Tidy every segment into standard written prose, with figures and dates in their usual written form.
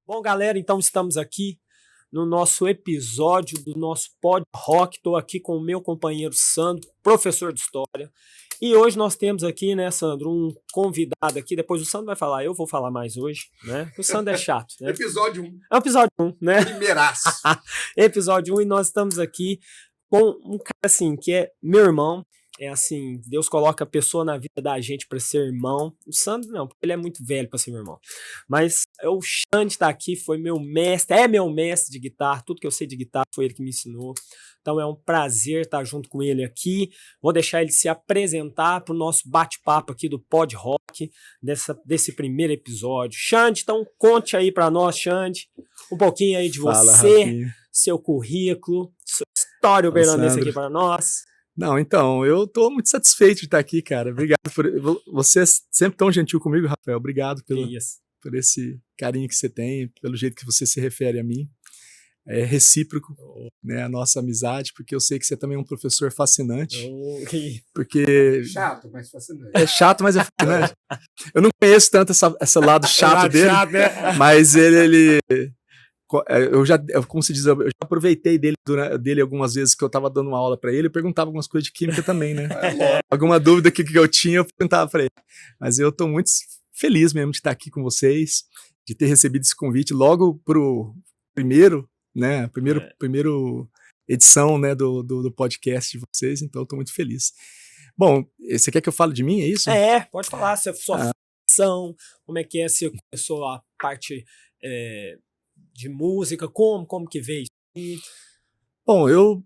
Bom, galera, então estamos aqui no nosso episódio do nosso Pod Rock. Estou aqui com o meu companheiro Sandro, professor de História. E hoje nós temos aqui, né, Sandro, um convidado aqui. Depois o Sandro vai falar, eu vou falar mais hoje, né? O Sandro é chato, né? Episódio 1. É o episódio 1, né? Primeiraço. Episódio 1, e nós estamos aqui com um cara, assim, que é meu irmão. É assim, Deus coloca a pessoa na vida da gente para ser irmão. O Sandro não, porque ele é muito velho para ser meu irmão. Mas o Xande tá aqui, foi meu mestre, é meu mestre de guitarra. Tudo que eu sei de guitarra foi ele que me ensinou. Então é um prazer estar junto com ele aqui. Vou deixar ele se apresentar para o nosso bate-papo aqui do Pod Rock, desse primeiro episódio. Xande, então conte aí para nós, Xande, um pouquinho aí de você, Rafinha. seu currículo, sua história uberlandense aqui para nós. Não, então, eu tô muito satisfeito de estar aqui, cara. Obrigado por... Você é sempre tão gentil comigo, Rafael. Obrigado por esse carinho que você tem, pelo jeito que você se refere a mim. É recíproco, né, a nossa amizade, porque eu sei que você também é um professor fascinante. Porque... Chato, mas fascinante. É chato, mas é fascinante. Eu não conheço tanto esse lado chato dele, mas ele como se diz, eu já aproveitei dele algumas vezes que eu estava dando uma aula para ele, eu perguntava algumas coisas de química também, né? Alguma dúvida que eu tinha, eu perguntava para ele. Mas eu estou muito feliz mesmo de estar aqui com vocês, de ter recebido esse convite logo pro primeiro edição, né, do podcast de vocês, então estou muito feliz. Bom, você quer que eu fale de mim, é isso? Pode falar, sua formação, como é que você começou a parte... de música, como que veio? Bom, eu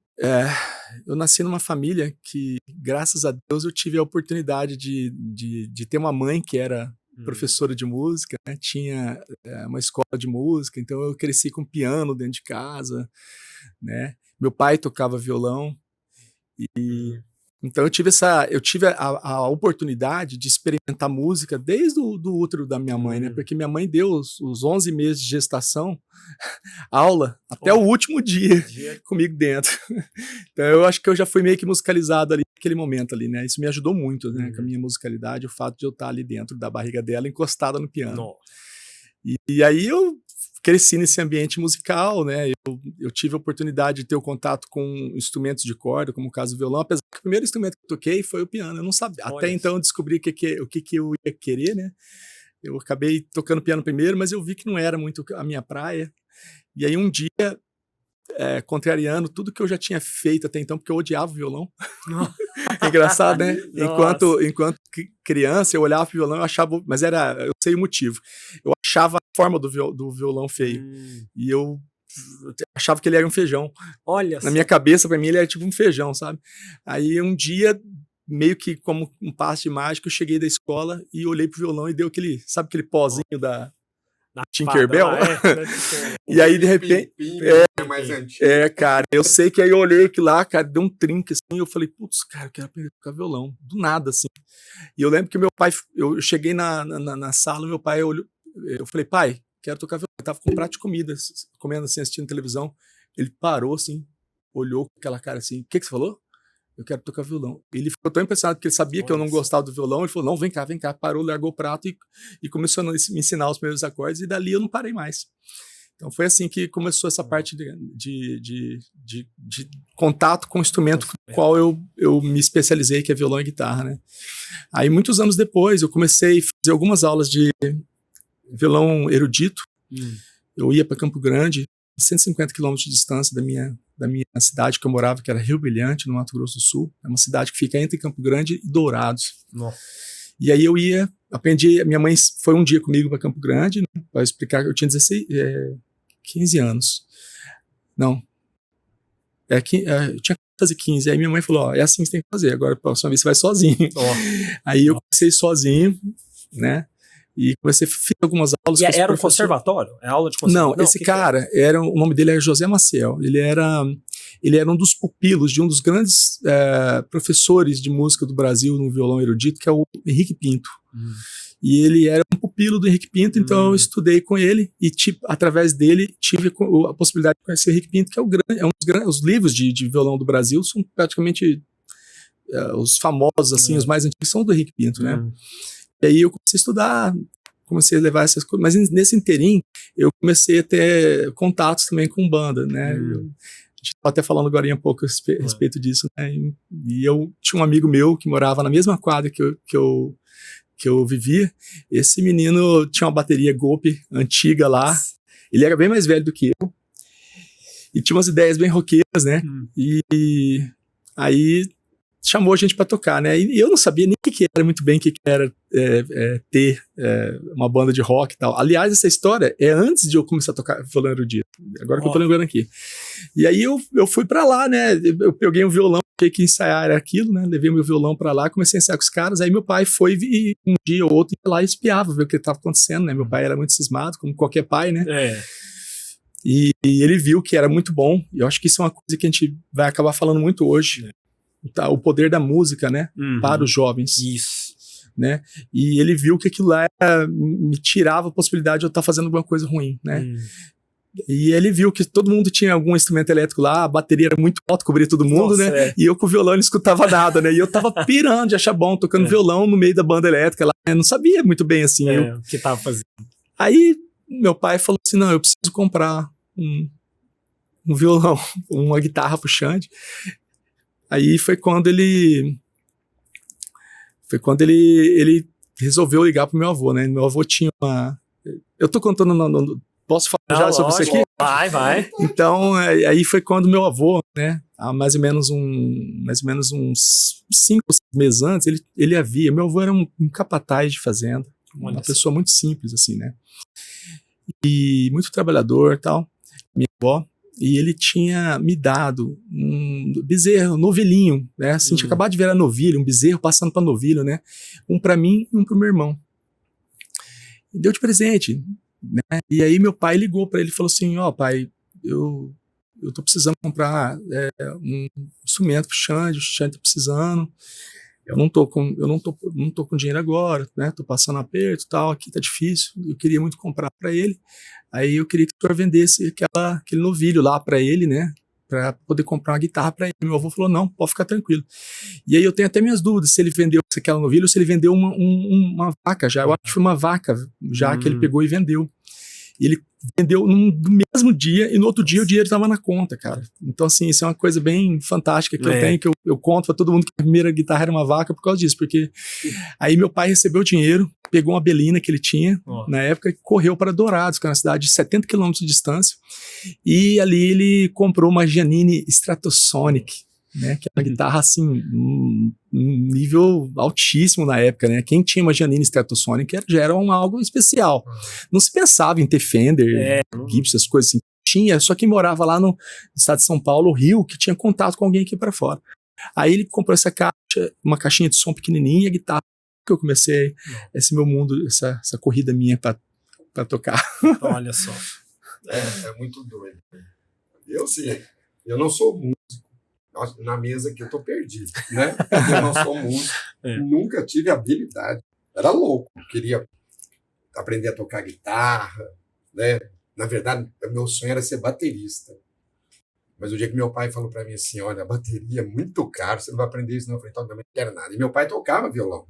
nasci numa família que, graças a Deus, eu tive a oportunidade de ter uma mãe que era professora de música, né? Tinha uma escola de música, então eu cresci com piano dentro de casa, né? Meu pai tocava violão e... Então eu tive a oportunidade de experimentar música desde o útero da minha mãe, né? Porque minha mãe deu os 11 meses de gestação, aula, até o último dia comigo dentro. Então eu acho que eu já fui meio que musicalizado ali naquele momento ali, né? Isso me ajudou muito, né? Com a minha musicalidade, o fato de eu estar ali dentro da barriga dela, encostada no piano. E aí eu cresci nesse ambiente musical, né? Eu tive a oportunidade de ter o contato com instrumentos de corda, como o caso do violão, apesar que o primeiro instrumento que eu toquei foi o piano. Eu não sabia. Até então eu descobri o que eu ia querer, né? Eu acabei tocando piano primeiro, mas eu vi que não era muito a minha praia. E aí um dia, contrariando tudo que eu já tinha feito até então, porque eu odiava o violão. Engraçado, né? Enquanto criança, eu olhava pro violão, eu achava... Mas eu sei o motivo. Eu achava a forma do violão feio. E eu achava que ele era um feijão. Olha, na minha cabeça, pra mim, ele era tipo um feijão, sabe? Aí um dia, meio que como um passe de mágica, eu cheguei da escola e olhei pro violão e deu aquele pozinho da Tinkerbell. E aí, de repente... cara, eu sei que aí eu olhei aqui lá, cara, deu um trinque, assim, eu falei, putz, cara, eu quero aprender a tocar violão, do nada, assim. E eu lembro que meu pai, eu cheguei na sala, meu pai olhou, eu falei, pai, quero tocar violão. Eu tava com um prato de comida, comendo assim, assistindo televisão. Ele parou, assim, olhou com aquela cara assim, o que você falou? Eu quero tocar violão. Ele ficou tão impressionado porque ele sabia que eu não gostava do violão. Ele falou, não, vem cá. Parou, largou o prato e começou a me ensinar os primeiros acordes. E dali eu não parei mais. Então foi assim que começou essa parte de contato com o instrumento com o qual eu me especializei, que é violão e guitarra, né? Aí muitos anos depois eu comecei a fazer algumas aulas de violão erudito. Eu ia para Campo Grande, 150 quilômetros de distância da minha cidade que eu morava, que era Rio Brilhante, no Mato Grosso do Sul. É uma cidade que fica entre Campo Grande e Dourados. Nossa. E aí eu ia, aprendi, minha mãe foi um dia comigo para Campo Grande, né, para explicar que eu tinha 15 anos. Não. Eu tinha que fazer 15. Aí minha mãe falou, é assim que você tem que fazer, agora a próxima vez você vai sozinho. Aí eu comecei sozinho, né? E comecei a fazer algumas aulas. E era um conservatório? É aula de conservatório? Não, esse cara, o nome dele era José Maciel. Ele era um dos pupilos de um dos grandes professores de música do Brasil no violão erudito, que é o Henrique Pinto. E ele era um pupilo do Henrique Pinto, então eu estudei com ele e, através dele, tive a possibilidade de conhecer o Henrique Pinto, que é um dos grandes... Os livros de violão do Brasil são praticamente os famosos, assim, os mais antigos, são do Henrique Pinto, né? E aí eu comecei a estudar, comecei a levar essas coisas, mas nesse inteirinho eu comecei a ter contatos também com banda, né? A gente estava até falando agora um pouco a respeito disso, né? E eu tinha um amigo meu que morava na mesma quadra que eu vivia. Esse menino tinha uma bateria golpe antiga lá, ele era bem mais velho do que eu, e tinha umas ideias bem roqueiras, né? E aí chamou a gente para tocar, né? E eu não sabia nem o que era muito bem, o que era ter uma banda de rock e tal. Aliás, essa história é antes de eu começar a tocar violão erudito. Agora que eu tô lembrando aqui. E aí eu fui para lá, né? Eu peguei um violão, tinha que ensaiar era aquilo, né? Levei meu violão para lá, comecei a ensaiar com os caras. Aí meu pai foi e um dia ou outro ia lá e espiava, ver o que estava acontecendo, né? Meu pai era muito cismado, como qualquer pai, né? E ele viu que era muito bom. E eu acho que isso é uma coisa que a gente vai acabar falando muito hoje. Tá, o poder da música, né? Para os jovens. Isso. Né? E ele viu que aquilo lá me tirava a possibilidade de eu estar fazendo alguma coisa ruim, né? E ele viu que todo mundo tinha algum instrumento elétrico lá, a bateria era muito alta, cobria todo mundo, né? E eu com o violão não escutava nada, né? E eu tava pirando de achar bom, tocando violão no meio da banda elétrica lá. Eu não sabia muito bem, assim. O que tava fazendo. Aí meu pai falou assim, não, eu preciso comprar um violão, uma guitarra pro Xande. Aí foi quando ele resolveu ligar pro meu avô, né? Meu avô tinha uma... Eu tô contando... Posso falar já sobre isso aqui? Vai. Então, aí foi quando meu avô, né? Há mais ou menos uns 5 meses antes, meu avô era um capataz de fazenda. Uma pessoa muito simples, assim, né? E muito trabalhador e tal. Minha avó. E ele tinha me dado um bezerro, um novilhinho, né? Assim, tinha acabado de virar novilho, um bezerro passando para novilho, né? Um para mim e um pro meu irmão. E deu de presente, né? E aí meu pai ligou para ele e falou assim, pai, eu tô precisando comprar um instrumento pro Xande, o Xande tá precisando. Eu não tô com dinheiro agora, né? Tô passando aperto e tal, aqui tá difícil. Eu queria muito comprar para ele. Aí eu queria que o senhor vendesse aquele novilho lá para ele, né? Para poder comprar uma guitarra para ele. Meu avô falou, não, pode ficar tranquilo. E aí eu tenho até minhas dúvidas se ele vendeu aquela novilho ou se ele vendeu uma vaca já. Eu acho que foi uma vaca já que ele pegou e vendeu. E ele vendeu no mesmo dia e no outro dia o dinheiro estava na conta, cara. Então, assim, isso é uma coisa bem fantástica que eu tenho, que eu conto para todo mundo que a primeira guitarra era uma vaca por causa disso, porque aí meu pai recebeu o dinheiro, pegou uma belina que ele tinha na época e correu para Dourados, que é uma cidade de 70 quilômetros de distância, e ali ele comprou uma Giannini Stratosonic, né, que é uma guitarra assim, um nível altíssimo na época, né? Quem tinha uma Giannini Stratosonic já era algo especial. Não se pensava em ter Fender, Gibson, essas coisas assim. Tinha, só quem morava lá no estado de São Paulo, Rio, que tinha contato com alguém aqui para fora. Aí ele comprou essa caixa, uma caixinha de som pequenininha, guitarra, que eu comecei esse meu mundo, essa corrida minha para tocar. Olha só. É muito doido. Eu não sou músico. Na mesa aqui eu tô perdido, né? Eu não sou músico, nunca tive habilidade. Era louco, queria aprender a tocar guitarra, né? Na verdade, meu sonho era ser baterista. Mas o dia que meu pai falou para mim assim, olha, a bateria é muito caro, você não vai aprender isso não. Eu falei, então, não quero nada. E meu pai tocava violão,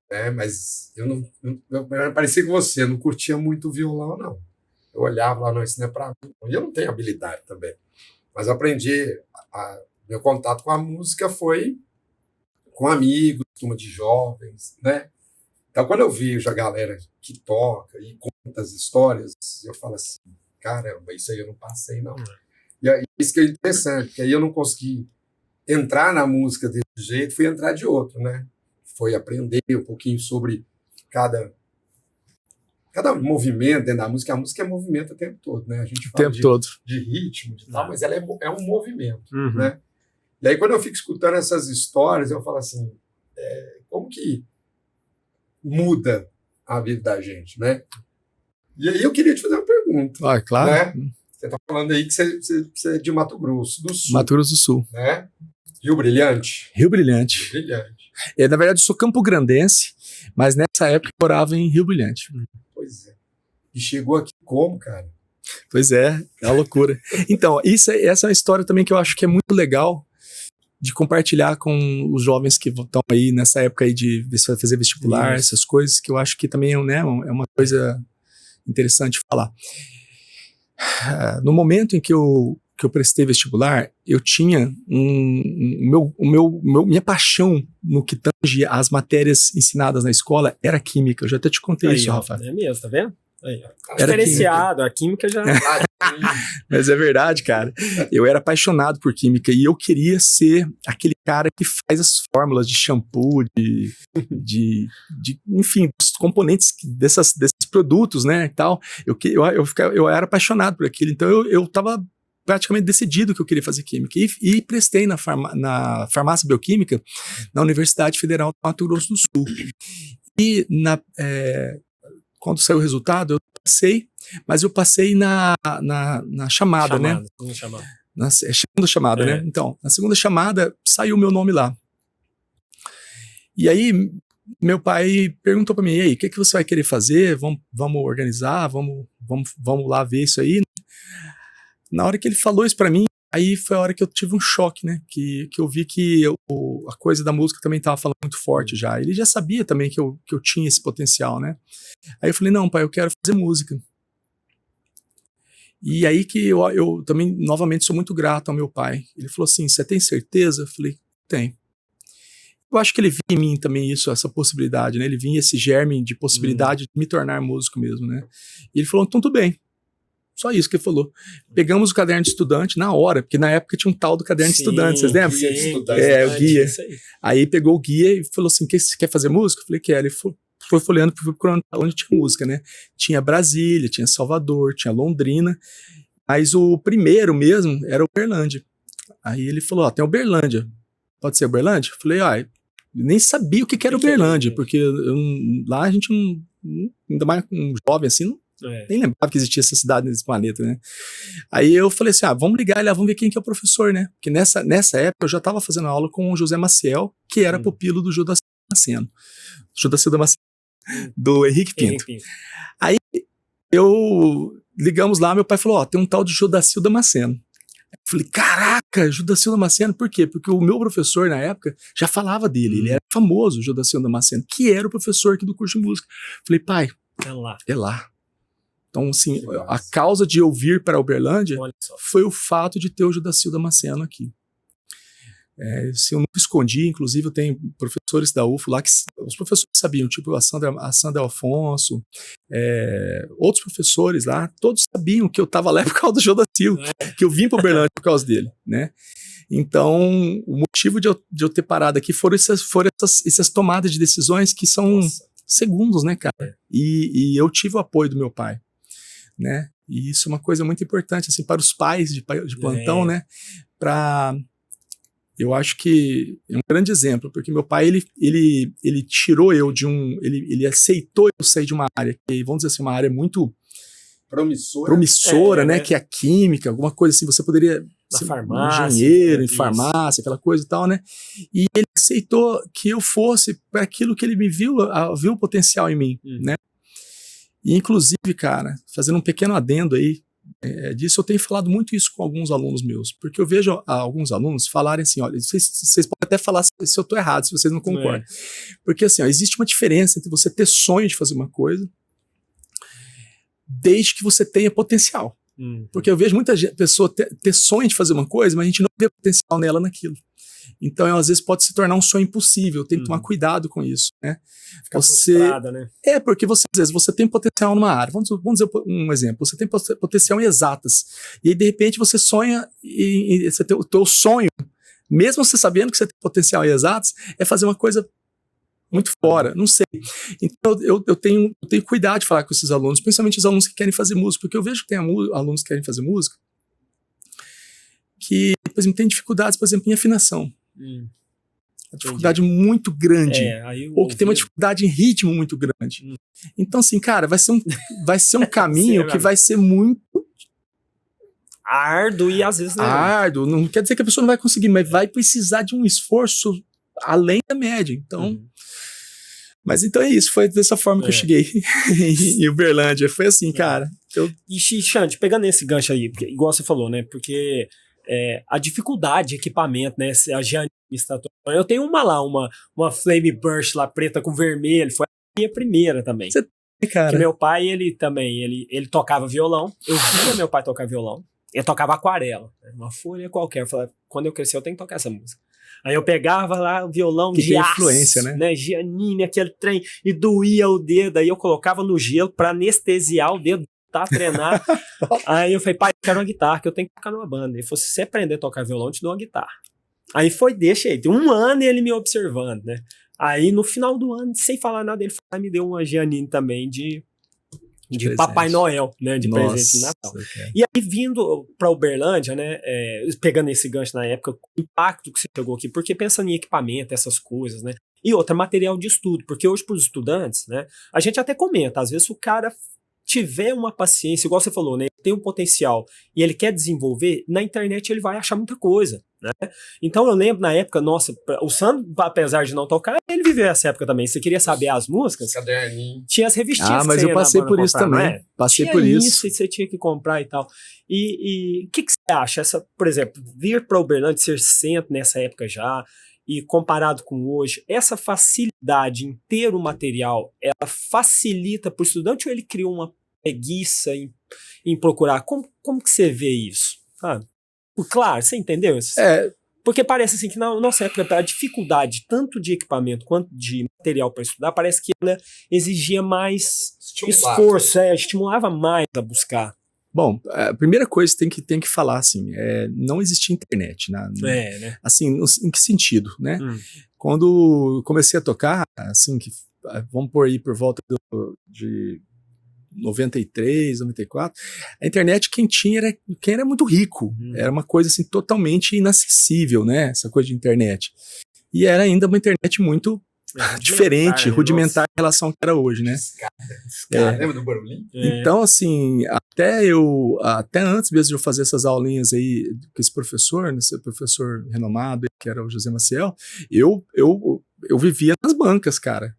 né? Mas eu parecia com você, eu não curtia muito o violão, não. Eu olhava lá, não, isso não é para mim. E eu não tenho habilidade também. Mas eu aprendi, meu contato com a música foi com amigos, turma de jovens, né? Então, quando eu vejo a galera que toca e conta as histórias, eu falo assim, caramba, isso aí eu não passei, não. E isso que é interessante, porque aí eu não consegui entrar na música desse jeito, fui entrar de outro, né? Foi aprender um pouquinho sobre cada movimento dentro da música. A música é movimento o tempo todo, né? A gente fala de ritmo, de tal, mas ela é um movimento, né? E aí, quando eu fico escutando essas histórias, eu falo assim, como que muda a vida da gente, né? E aí eu queria te fazer uma pergunta. Claro. Né? Você está falando aí que você é de Mato Grosso do Sul. Mato Grosso do Sul. Né? Rio Brilhante. Rio Brilhante. Na verdade, eu sou campograndense, mas nessa época eu morava em Rio Brilhante. Pois é. E chegou aqui como, cara? Pois é uma loucura. Então, essa é uma história também que eu acho que é muito legal, de compartilhar com os jovens que estão aí nessa época aí de fazer vestibular, essas coisas, que eu acho que também, né, é uma coisa interessante falar. No momento em que eu prestei vestibular, eu tinha minha paixão no que tange as matérias ensinadas na escola era química. Eu já até te contei Aí, isso, ó, Rafa. É mesmo, tá vendo? Aí, ó. Era Diferenciado, a química já... Mas é verdade, cara. Eu era apaixonado por química e eu queria ser aquele cara que faz as fórmulas de shampoo, enfim, dos componentes desses produtos, né, e tal. Eu era apaixonado por aquilo, então eu tava praticamente decidido que eu queria fazer química e prestei na farmácia bioquímica na Universidade Federal do Mato Grosso do Sul. E quando saiu o resultado, eu passei, mas eu passei na chamada, né? Na segunda chamada, né? Então, na segunda chamada, saiu o meu nome lá. E aí, meu pai perguntou para mim, e aí, o que você vai querer fazer? Vamos organizar, vamos lá ver isso aí. Na hora que ele falou isso para mim, aí foi a hora que eu tive um choque, né? Que eu vi que a coisa da música também estava falando muito forte já. Ele já sabia também que eu tinha esse potencial, né? Aí eu falei, não, pai, eu quero fazer música. E aí que eu também, novamente, sou muito grato ao meu pai. Ele falou assim, você tem certeza? Eu falei, tenho. Eu acho que ele via em mim também essa possibilidade, né? Ele via esse germe de possibilidade de me tornar músico mesmo, né? E ele falou, então tudo bem. Só isso que ele falou. Pegamos o caderno de estudante na hora, porque na época tinha um tal do caderno de estudante, vocês lembram? O guia. Aí pegou o guia e falou assim, você quer fazer música? Eu falei, quero. Ele foi folheando, procurando onde tinha música, né? Tinha Brasília, tinha Salvador, tinha Londrina, mas o primeiro mesmo era Uberlândia. Aí ele falou, tem Uberlândia. Pode ser Uberlândia? Eu falei, nem sabia o que era Uberlândia, porque lá a gente ainda mais um jovem assim, nem lembrava que existia essa cidade nesse planeta, né? Aí eu falei assim, vamos ligar e vamos ver quem que é o professor, né? Porque nessa época eu já estava fazendo aula com o José Maciel, que era pupilo do Judacil Damasceno. Judacil Damasceno, do Henrique Pinto. Aí ligamos lá, meu pai falou, tem um tal de Judacil Damasceno. Eu falei, caraca, Judacil Damasceno, por quê? Porque o meu professor na época já falava dele, ele era famoso, Judacil Damasceno, que era o professor aqui do curso de música. Eu falei, pai, é lá. Então, assim, a causa de eu vir para Uberlândia foi o fato de ter o Judacil Damasceno aqui. Eu nunca escondi, inclusive eu tenho professores da UFO lá que os professores sabiam, tipo a Sandra Alfonso, outros professores lá, todos sabiam que eu estava lá por causa do Judacil, que eu vim para Uberlândia por causa dele, né? Então, o motivo de eu ter parado aqui foram essas tomadas de decisões que são segundos, né, cara? E eu tive o apoio do meu pai, né? E isso é uma coisa muito importante, assim, para os pais de plantão, né? Eu acho que é um grande exemplo, porque meu pai, ele tirou eu ele aceitou eu sair de uma área, que, vamos dizer assim, uma área muito promissora, né? Que é a química, alguma coisa assim, você poderia ser farmácia, engenheiro, em farmácia, aquela coisa e tal, né? E ele aceitou que eu fosse para aquilo que ele me viu o potencial em mim, né? E, inclusive, cara, fazendo um pequeno adendo aí, disso eu tenho falado muito isso com alguns alunos meus, porque eu vejo alguns alunos falarem assim, olha, vocês podem até falar se eu estou errado, se vocês não concordam, porque assim, existe uma diferença entre você ter sonho de fazer uma coisa desde que você tenha potencial, porque eu vejo muita pessoa ter sonho de fazer uma coisa, mas a gente não vê potencial nela naquilo. Então, às vezes pode se tornar um sonho impossível, tem que tomar cuidado com isso, né? Fica frustrada, né? Porque às vezes você tem potencial numa área, vamos dizer um exemplo, você tem potencial em exatas, e aí de repente você sonha, e você tem o teu sonho, mesmo você sabendo que você tem potencial em exatas, é fazer uma coisa muito fora, não sei. Então eu tenho cuidado de falar com esses alunos, principalmente os alunos que querem fazer música, porque eu vejo que tem alunos que querem fazer música, que, por exemplo, tem dificuldades, por exemplo, em afinação. Uma dificuldade muito grande. Ou que tem uma dificuldade em ritmo muito grande. Então, assim, cara, vai ser um caminho que vai ser muito árduo e às vezes árduo. Não quer dizer que a pessoa não vai conseguir, mas vai precisar de um esforço além da média. Então. Mas então é isso, foi dessa forma que eu cheguei em Uberlândia. Foi assim, cara. E, Xande, pegando esse gancho aí, porque, igual você falou, né? Porque a dificuldade de equipamento, né? A Giannini está tocando. Eu tenho uma lá, uma Flame Burst lá, preta com vermelho, foi a minha primeira também. Você cara. Que meu pai, ele também, ele tocava violão, eu via meu pai tocar violão, ele tocava aquarela, uma folha qualquer, eu falava, quando eu crescer eu tenho que tocar essa música. Aí eu pegava lá o violão que de aço, influência, né? Giannini, aquele trem, e doía o dedo, aí eu colocava no gelo pra anestesiar o dedo, treinar. Aí eu falei, pai, eu quero uma guitarra, que eu tenho que tocar numa banda. Ele falou, se você aprender a tocar violão, eu te dou uma guitarra. Aí foi, deixa aí, tem um ano ele me observando, né? Aí no final do ano, sem falar nada, ele foi, me deu uma Giannini também de Papai Noel, né? De presente de Natal. Okay. E aí vindo pra Uberlândia, né? Pegando esse gancho na época, o impacto que você chegou aqui, porque pensando em equipamento, essas coisas, né? E outra, material de estudo, porque hoje pros estudantes, né? A gente até comenta, às vezes o cara tiver uma paciência, igual você falou, né? Tem um potencial e ele quer desenvolver, na internet ele vai achar muita coisa, né? Então eu lembro na época, nossa, o Sandro, apesar de não tocar, ele viveu essa época também. Você queria saber as músicas? Caderninho. Tinha as revistinhas. Mas eu passei por isso também. Passei por isso. E você tinha que comprar e tal. E o que você acha? Por exemplo, vir para Uberlândia, ser centro nessa época já, e comparado com hoje, essa facilidade em ter o material, ela facilita para o estudante ou ele cria uma preguiça em procurar? Como que você vê isso? Sabe? Claro, você entendeu isso? Porque parece assim que na nossa época a dificuldade tanto de equipamento quanto de material para estudar, parece que ela exigia mais esforço, estimulava mais a buscar. Bom, a primeira coisa que tem que falar, assim, não existia internet, né? Assim, em que sentido, né? Quando comecei a tocar, assim, vamos pôr aí por volta de 93, 94, a internet quem era muito rico, era uma coisa assim totalmente inacessível, né? Essa coisa de internet. E era ainda uma internet muito diferente, rudimentar em relação ao que era hoje, né? Lembra do barulhinho? Então, assim, até antes mesmo de eu fazer essas aulinhas aí com esse professor renomado, que era o José Maciel, eu vivia nas bancas, cara.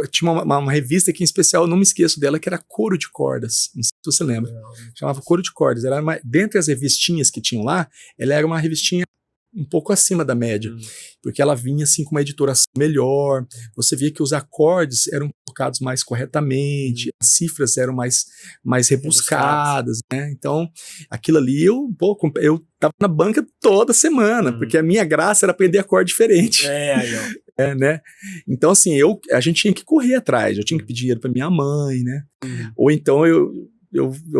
Tinha uma revista que em especial, eu não me esqueço dela, que era Coro de Cordas, não sei se você lembra. Chamava Coro de Cordas. Dentre as revistinhas que tinham lá, ela era uma revistinha um pouco acima da média, porque ela vinha assim com uma editoração melhor, você via que os acordes eram colocados mais corretamente, as cifras eram mais rebuscadas, né? Então, aquilo ali eu tava na banca toda semana, porque a minha graça era aprender acorde diferente. Né? Então, assim, a gente tinha que correr atrás, eu tinha que pedir dinheiro para minha mãe, né? Ou então eu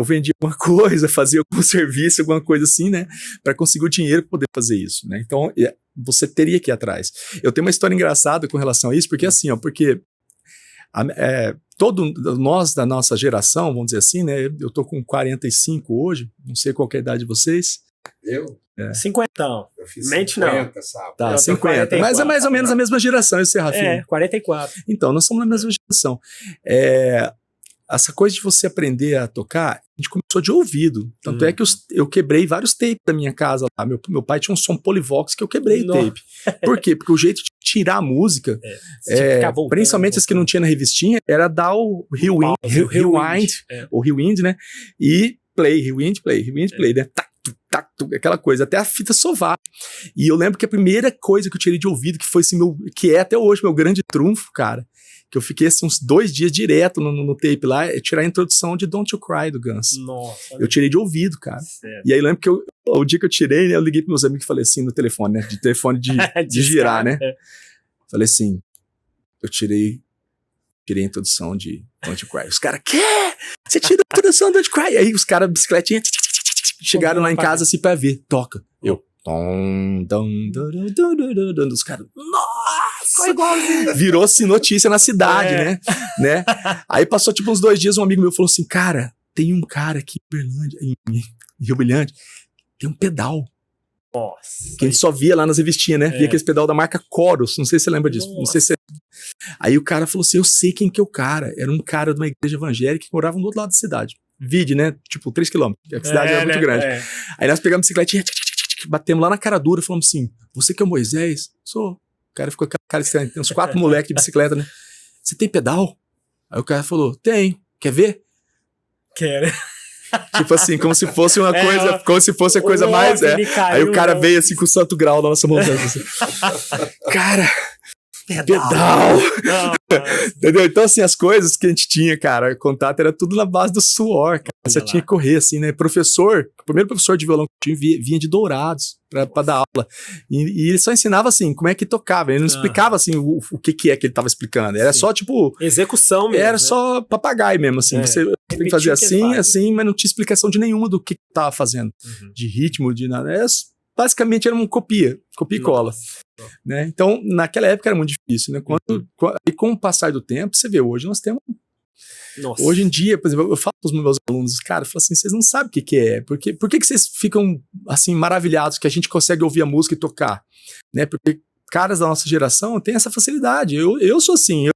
vendia alguma coisa, fazia algum serviço, alguma coisa assim, né? Para conseguir o dinheiro para poder fazer isso, né? Então, você teria que ir atrás. Eu tenho uma história engraçada com relação a isso, porque assim, porque nós da nossa geração, vamos dizer assim, né? Eu tô com 45 hoje, não sei qual é a idade de vocês. Eu? 50. Eu fiz 50, sabe? Tá, 50. Mas é mais ou menos a mesma geração, esse Rafinha. 44. Então, nós somos na mesma geração. Essa coisa de você aprender a tocar, a gente começou de ouvido. Tanto é que eu quebrei vários tapes da minha casa lá. Meu pai tinha um som Polivox que eu quebrei o tape. Por quê? Porque o jeito de tirar a música, principalmente as que não tinha na revistinha, era dar o rewind, o rewind, né? E play, rewind, play, né? Aquela coisa, até a fita sovar. E eu lembro que a primeira coisa que eu tirei de ouvido, que foi assim, que é até hoje meu grande trunfo, cara, que eu fiquei assim, uns 2 dias direto no tape lá, é tirar a introdução de Don't You Cry do Guns. Nossa. Eu tirei de ouvido, cara. Certo. E aí eu lembro que o dia que eu tirei, né, eu liguei pros meus amigos e falei assim, no telefone, né, de girar, né. Falei assim, eu tirei a introdução de Don't You Cry. Os caras, quê? Você tirou a introdução de Don't You Cry? Aí os caras, bicicletinha, chegaram lá em casa assim pra ver, toca. Eu, os caras, nossa, virou-se notícia na cidade, né? Aí passou tipo uns 2 dias, um amigo meu falou assim, cara, tem um cara aqui em Rio Brilhante, tem um pedal. Nossa. Que a gente só via lá nas revistinhas, né? Via aquele pedal da marca Chorus, não sei se você lembra disso. Não sei se Aí o cara falou assim, eu sei quem que é o cara. Era um cara de uma igreja evangélica que morava no outro lado da cidade. Vide, né? Tipo, 3 quilômetros. A cidade era muito grande. Aí nós pegamos a bicicletinha, batemos lá na cara dura, falamos assim, você que é o Moisés? Sou. O cara ficou com a cara estranha, tem uns 4 moleques de bicicleta, né? Você tem pedal? Aí o cara falou, tem. Quer ver? Quero. Tipo assim, como se fosse uma coisa, como se fosse a coisa o mais. OVNI Aí o cara caiu, veio assim com o santo grau na nossa montanha. Assim. Cara, pedal! Não, mas- Entendeu? Então, assim, as coisas que a gente tinha, cara, contato era tudo na base do suor, cara. Você Olha lá. tinha que correr, assim, né? O primeiro professor de violão que eu tinha vinha de Dourados pra dar aula. E ele só ensinava, assim, como é que tocava. Ele não explicava, assim, o que é que ele tava explicando. Era Sim. só, tipo... Execução mesmo. Era né? só papagaio mesmo, assim. É. Você tem que Repetir fazer o que ele assim, faz, né? assim, mas não tinha explicação de nenhuma do que tava fazendo. Uhum. De ritmo, de nada. Basicamente era um copia e cola. Nossa. Né? Então, naquela época era muito difícil, né? E com o passar do tempo, você vê, hoje nós temos. Nossa. Hoje em dia, por exemplo, eu falo para os meus alunos, cara, eu falo assim, vocês não sabem o que é. Por que vocês ficam assim maravilhados que a gente consegue ouvir a música e tocar? Né? Porque caras da nossa geração têm essa facilidade. Eu sou assim,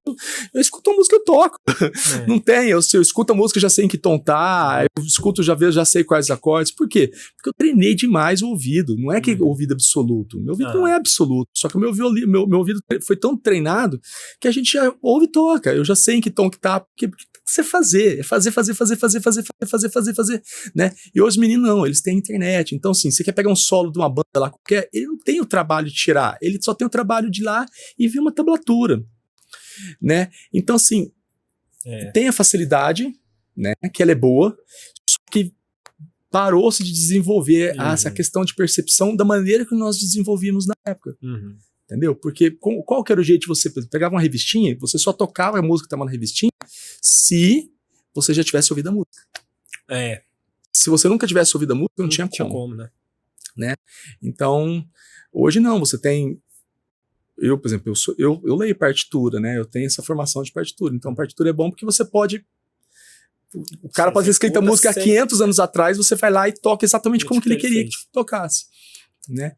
eu escuto a música e eu toco. É. Não tem, eu escuto a música, já sei em que tom tá, eu escuto, já sei quais acordes. Por quê? Porque eu treinei demais o ouvido. Não é que ouvido absoluto. Meu ouvido não é absoluto. Só que o meu ouvido foi tão treinado que a gente já ouve e toca. Eu já sei em que tom que tá, porque você fazer, né? E os meninos não, eles têm internet. Então, assim, você quer pegar um solo de uma banda lá qualquer, ele não tem o trabalho de tirar, ele só tem o trabalho de ir lá e ver uma tablatura, né? Então, assim, tem a facilidade, né? Que ela é boa, só que parou-se de desenvolver essa questão de percepção da maneira que nós desenvolvíamos na época. Uhum. Entendeu? Porque qual que era o jeito de você pegava uma revistinha, você só tocava a música que estava na revistinha se você já tivesse ouvido a música. Se você nunca tivesse ouvido a música, não tinha como. Né? Então, hoje não, você tem... Eu, por exemplo, eu leio partitura, né? Eu tenho essa formação de partitura. Então, partitura é bom porque você pode... O cara pode ter escrito a música há 500 anos atrás, você vai lá e toca exatamente como que ele queria que tocasse. Né?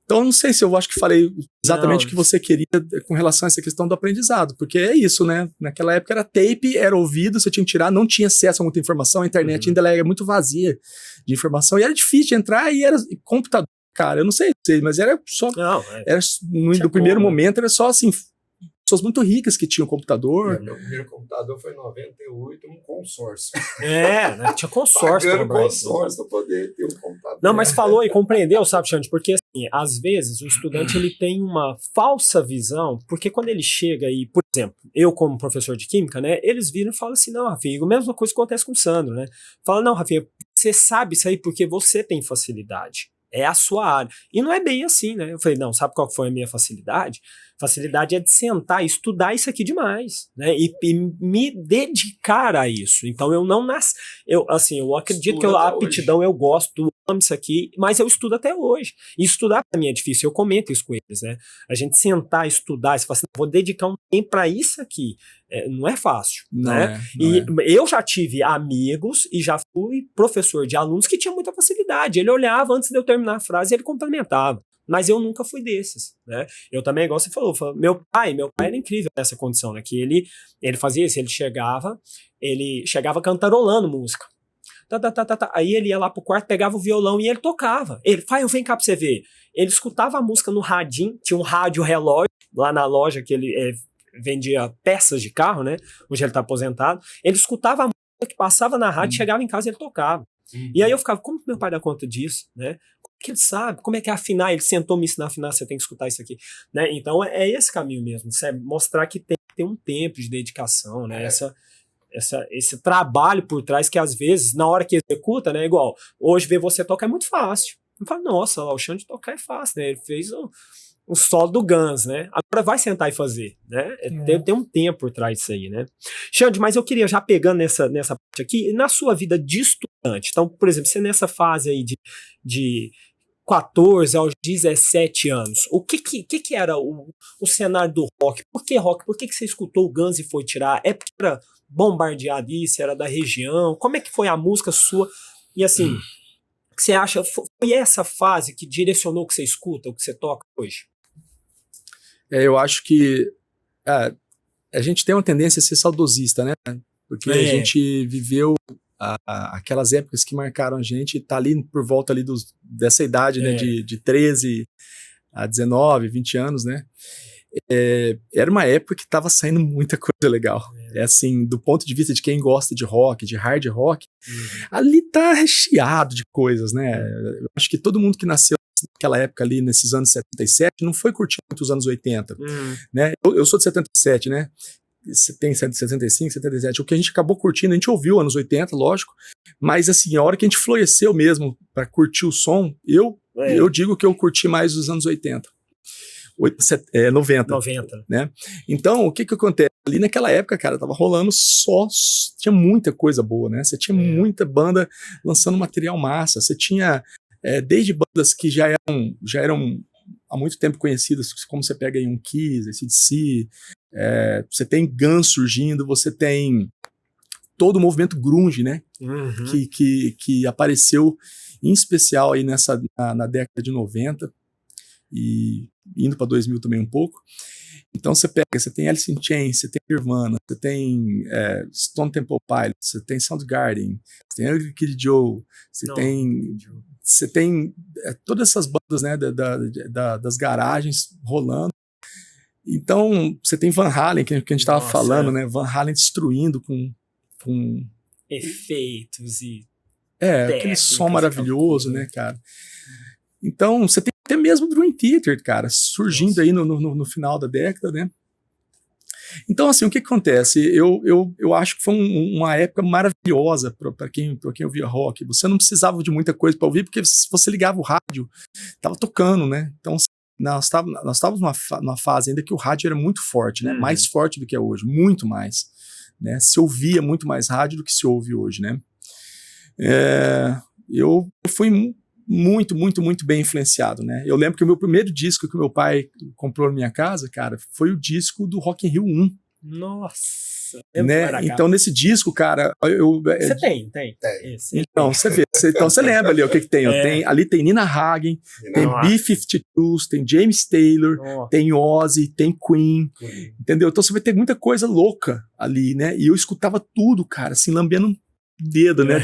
Então, eu não sei se eu acho que falei exatamente o que você queria com relação a essa questão do aprendizado, porque é isso, né? Naquela época era tape, era ouvido, você tinha que tirar, não tinha acesso a muita informação, a internet ainda era muito vazia de informação, e era difícil de entrar, e era computador, cara, eu não sei, mas era só... no primeiro momento era só assim... Pessoas muito ricas que tinham computador. Meu primeiro computador foi em 98, um consórcio. Né? Tinha consórcio. Pagando consórcio para poder ter um computador. Não, mas falou e compreendeu, sabe, Xande? Porque, assim, às vezes o estudante ele tem uma falsa visão, porque quando ele chega aí, por exemplo, eu como professor de química, né, eles viram e falam assim, não, Rafinha, a mesma coisa acontece com o Sandro, né? Fala, não, Rafinha, você sabe isso aí porque você tem facilidade. É a sua área. E não é bem assim, né? Eu falei, não, sabe qual foi a minha facilidade? Facilidade é de sentar e estudar isso aqui demais, né? E me dedicar a isso. Então eu não nasci. Eu acredito que a aptidão eu gosto, amo isso aqui, mas eu estudo até hoje. E estudar para mim é difícil, eu comento isso com eles, né? A gente sentar, estudar, você fala assim, vou dedicar um tempo para isso aqui. Não é fácil, né? Eu já tive amigos e já fui professor de alunos que tinham muita facilidade. Ele olhava antes de eu terminar a frase e ele complementava. Mas eu nunca fui desses, né? Eu também, igual você falou, meu pai era incrível nessa condição, né? Que ele fazia isso, ele chegava cantarolando música. Aí ele ia lá pro quarto, pegava o violão e ele tocava. Ele, vem cá pra você ver. Ele escutava a música no radinho, tinha um rádio relógio lá na loja que ele vendia peças de carro, né? Hoje ele tá aposentado. Ele escutava a música que passava na rádio, chegava em casa e ele tocava. E aí eu ficava, como que meu pai dá conta disso, né? Como que ele sabe? Como é que é afinar? Ele sentou me ensinar a afinar, você tem que escutar isso aqui, né? Então é esse caminho mesmo, sabe? Mostrar que tem que ter um tempo de dedicação, né? Esse trabalho por trás que às vezes, na hora que executa, né? Igual, hoje ver você tocar é muito fácil. Eu falo, nossa, o Xande de tocar é fácil, né? Ele fez o solo do Guns, né? Agora vai sentar e fazer, né? Tem um tempo por trás disso aí, né? Xande, mas eu queria já pegando nessa parte aqui, na sua vida de estudante, então, por exemplo, você nessa fase aí de 14 aos 17 anos, o que era o cenário do rock? Por que rock? Por que você escutou o Guns e foi tirar? É porque era bombardeado isso, era da região? Como é que foi a música sua? E assim, o que você acha, foi essa fase que direcionou o que você escuta, o que você toca hoje? Eu acho que a gente tem uma tendência a ser saudosista, né? Porque a gente viveu aquelas épocas que marcaram a gente, tá ali por volta ali dessa idade, né? De 13 a 19, 20 anos, né? era uma época que tava saindo muita coisa legal. É assim, do ponto de vista de quem gosta de rock, de hard rock, ali tá recheado de coisas, né? Eu acho que todo mundo que nasceu naquela época ali, nesses anos 77, não foi curtindo muito os anos 80, né? Eu sou de 77, né? Você tem 75, 77, o que a gente acabou curtindo, a gente ouviu anos 80, lógico, mas assim, a hora que a gente floresceu mesmo pra curtir o som, eu digo que eu curti mais os anos 80. 90. Né? Então, o que acontece? Ali naquela época, cara, tava rolando tinha muita coisa boa, né? Você tinha muita banda lançando material massa, você tinha desde bandas que já eram há muito tempo conhecidas, como você pega aí um Kiss, AC/DC, você tem Guns surgindo, você tem todo o movimento grunge, né? Que apareceu em especial aí na década de 90 e indo para 2000 também um pouco. Então você tem Alice in Chains, você tem Nirvana, você tem Stone Temple Pilots, você tem Soundgarden, você tem Ugly Kid Joe, você tem todas essas bandas, né, das garagens rolando. Então você tem Van Halen, que a gente estava falando, né, Van Halen destruindo com efeitos e aquele som maravilhoso, né, cara. Então você tem até mesmo Dream Theater, cara, surgindo aí no final da década, né? Então, assim, o que acontece? Eu acho que foi uma época maravilhosa para quem ouvia rock. Você não precisava de muita coisa para ouvir, porque se você ligava o rádio, tava tocando, né? Então, nós estávamos numa fase ainda que o rádio era muito forte, né? Mais forte do que é hoje, muito mais. Né? Se ouvia muito mais rádio do que se ouve hoje, né? Eu fui muito, muito, muito bem influenciado, né? Eu lembro que o meu primeiro disco que o meu pai comprou na minha casa, cara, foi o disco do Rock in Rio 1. Nossa! Né? Então, nesse disco, cara... Você tem. Então, você vê. Então, você lembra ali o que tem. Ali tem Nina Hagen, tem B-52s, tem James Taylor, tem Ozzy, tem Queen, entendeu? Então, você vai ter muita coisa louca ali, né? E eu escutava tudo, cara, assim, lambendo o dedo, né?